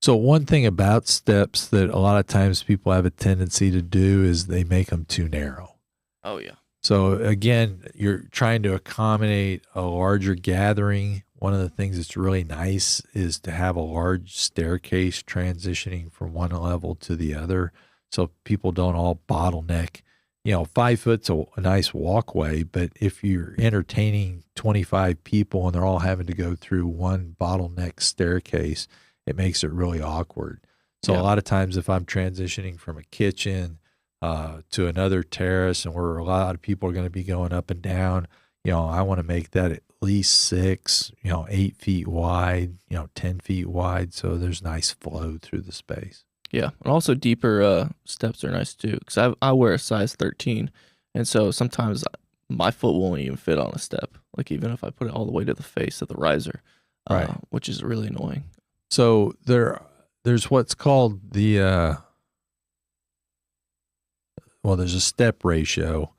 So one thing about steps that a lot of times people have a tendency to do is they make them too narrow. Oh, yeah. So again, you're trying to accommodate a larger gathering. One of the things that's really nice is to have a large staircase transitioning from one level to the other, so people don't all bottleneck. 5 foot's a nice walkway, but if you're entertaining 25 people and they're all having to go through one bottleneck staircase, it makes it really awkward. So a lot of times if I'm transitioning from a kitchen to another terrace and where a lot of people are going to be going up and down, I want to make that at least 6, 8 feet wide, 10 feet wide. So there's nice flow through the space. Yeah. And also deeper steps are nice too. Cause I wear a size 13. And so sometimes my foot won't even fit on a step. Like even if I put it all the way to the face of the riser, right, which is really annoying. So there's what's called the, there's a step ratio.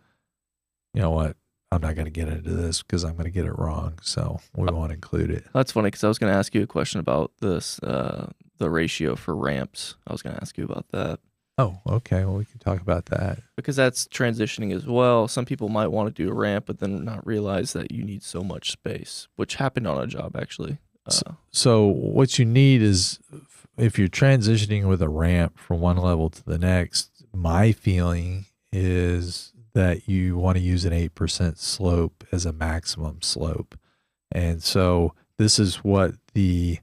You know what? I'm not going to get into this because I'm going to get it wrong. So we won't include it. That's funny because I was going to ask you a question about this, the ratio for ramps. I was going to ask you about that. Oh, okay. Well, we can talk about that. Because that's transitioning as well. Some people might want to do a ramp, but then not realize that you need so much space, which happened on a job actually. So what you need is, if you're transitioning with a ramp from one level to the next, my feeling is that you want to use an 8% slope as a maximum slope. And so this is what the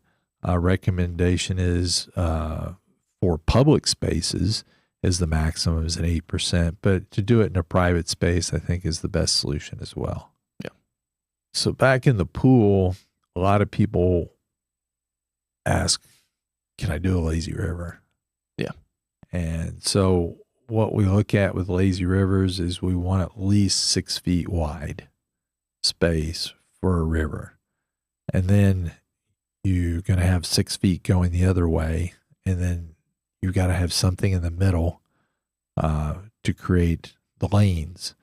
recommendation is for public spaces. is the maximum, is an 8%. But to do it in a private space, I think is the best solution as well. Yeah. So back in the pool, a lot of people ask, can I do a lazy river? Yeah. And so what we look at with lazy rivers is we want at least 6 feet wide space for a river. And then you're going to have 6 feet going the other way. And then you've got to have something in the middle to create the lanes.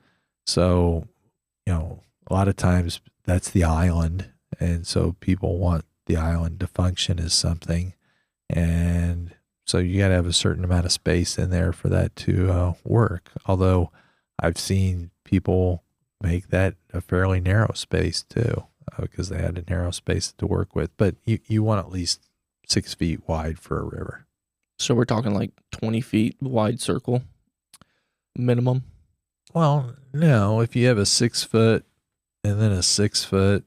So, you know, a lot of times that's the island. And so people want the island to function as something. And so you got to have a certain amount of space in there for that to work. Although I've seen people make that a fairly narrow space too, because they had a narrow space to work with. But you want at least 6 feet wide for a river. So we're talking like 20 feet wide circle minimum. Well, no, if you have a 6 foot and then a 6 foot,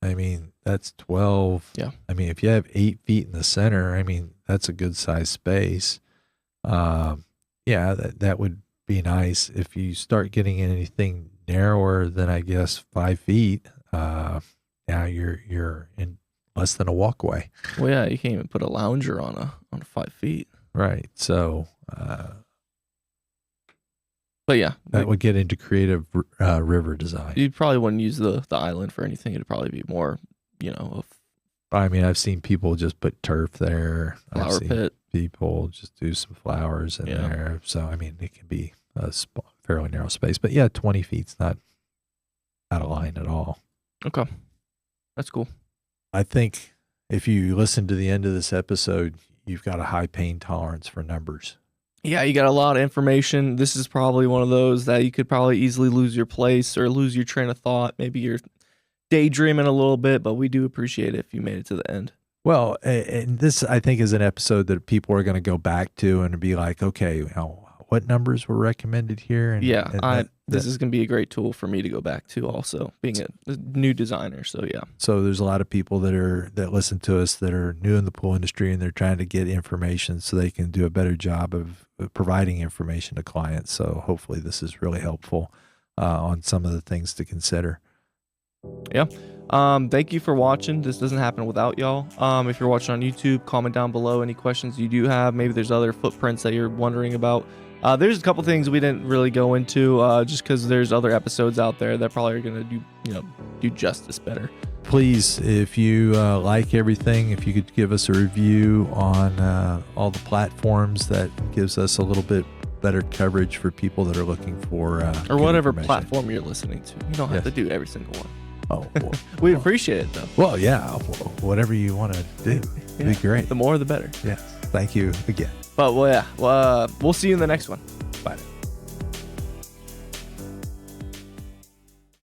I mean, that's 12. Yeah. I mean, if you have 8 feet in the center, I mean, that's a good size space. Yeah, that would be nice. If you start getting anything narrower than, I guess, 5 feet, now you're in less than a walkway. Well, yeah, you can't even put a lounger on a 5 feet. Right. So, but yeah, that would get into creative river design. You probably wouldn't use the island for anything. It'd probably be more, I mean, I've seen people just put turf there. flower pit. People just do some flowers in there. So, I mean, it can be a fairly narrow space. But yeah, 20 feet's not out of line at all. Okay. That's cool. I think if you listen to the end of this episode, you've got a high pain tolerance for numbers. Yeah, you got a lot of information. This is probably one of those that you could probably easily lose your place or lose your train of thought. Maybe you're daydreaming a little bit, but we do appreciate it if you made it to the end. Well, and this, I think, is an episode that people are going to go back to and be like, okay, what numbers were recommended here? And, this is going to be a great tool for me to go back to also, being a new designer. So, yeah. So there's a lot of people that listen to us that are new in the pool industry, and they're trying to get information so they can do a better job of providing information to clients. So hopefully this is really helpful on some of the things to consider. Yeah. Thank you for watching. This doesn't happen without y'all. If you're watching on YouTube, comment down below any questions you do have. Maybe there's other footprints that you're wondering about. There's a couple things we didn't really go into just because there's other episodes out there that probably are going to do justice better. Please, if you like everything, if you could give us a review on all the platforms, that gives us a little bit better coverage for people that are looking for or whatever platform you're listening to. You don't have to do every single one. Oh, well, we appreciate it though. Well, yeah, whatever you want to do, it'd be great. The more, the better. Yes. Thank you again. But we'll see you in the next one.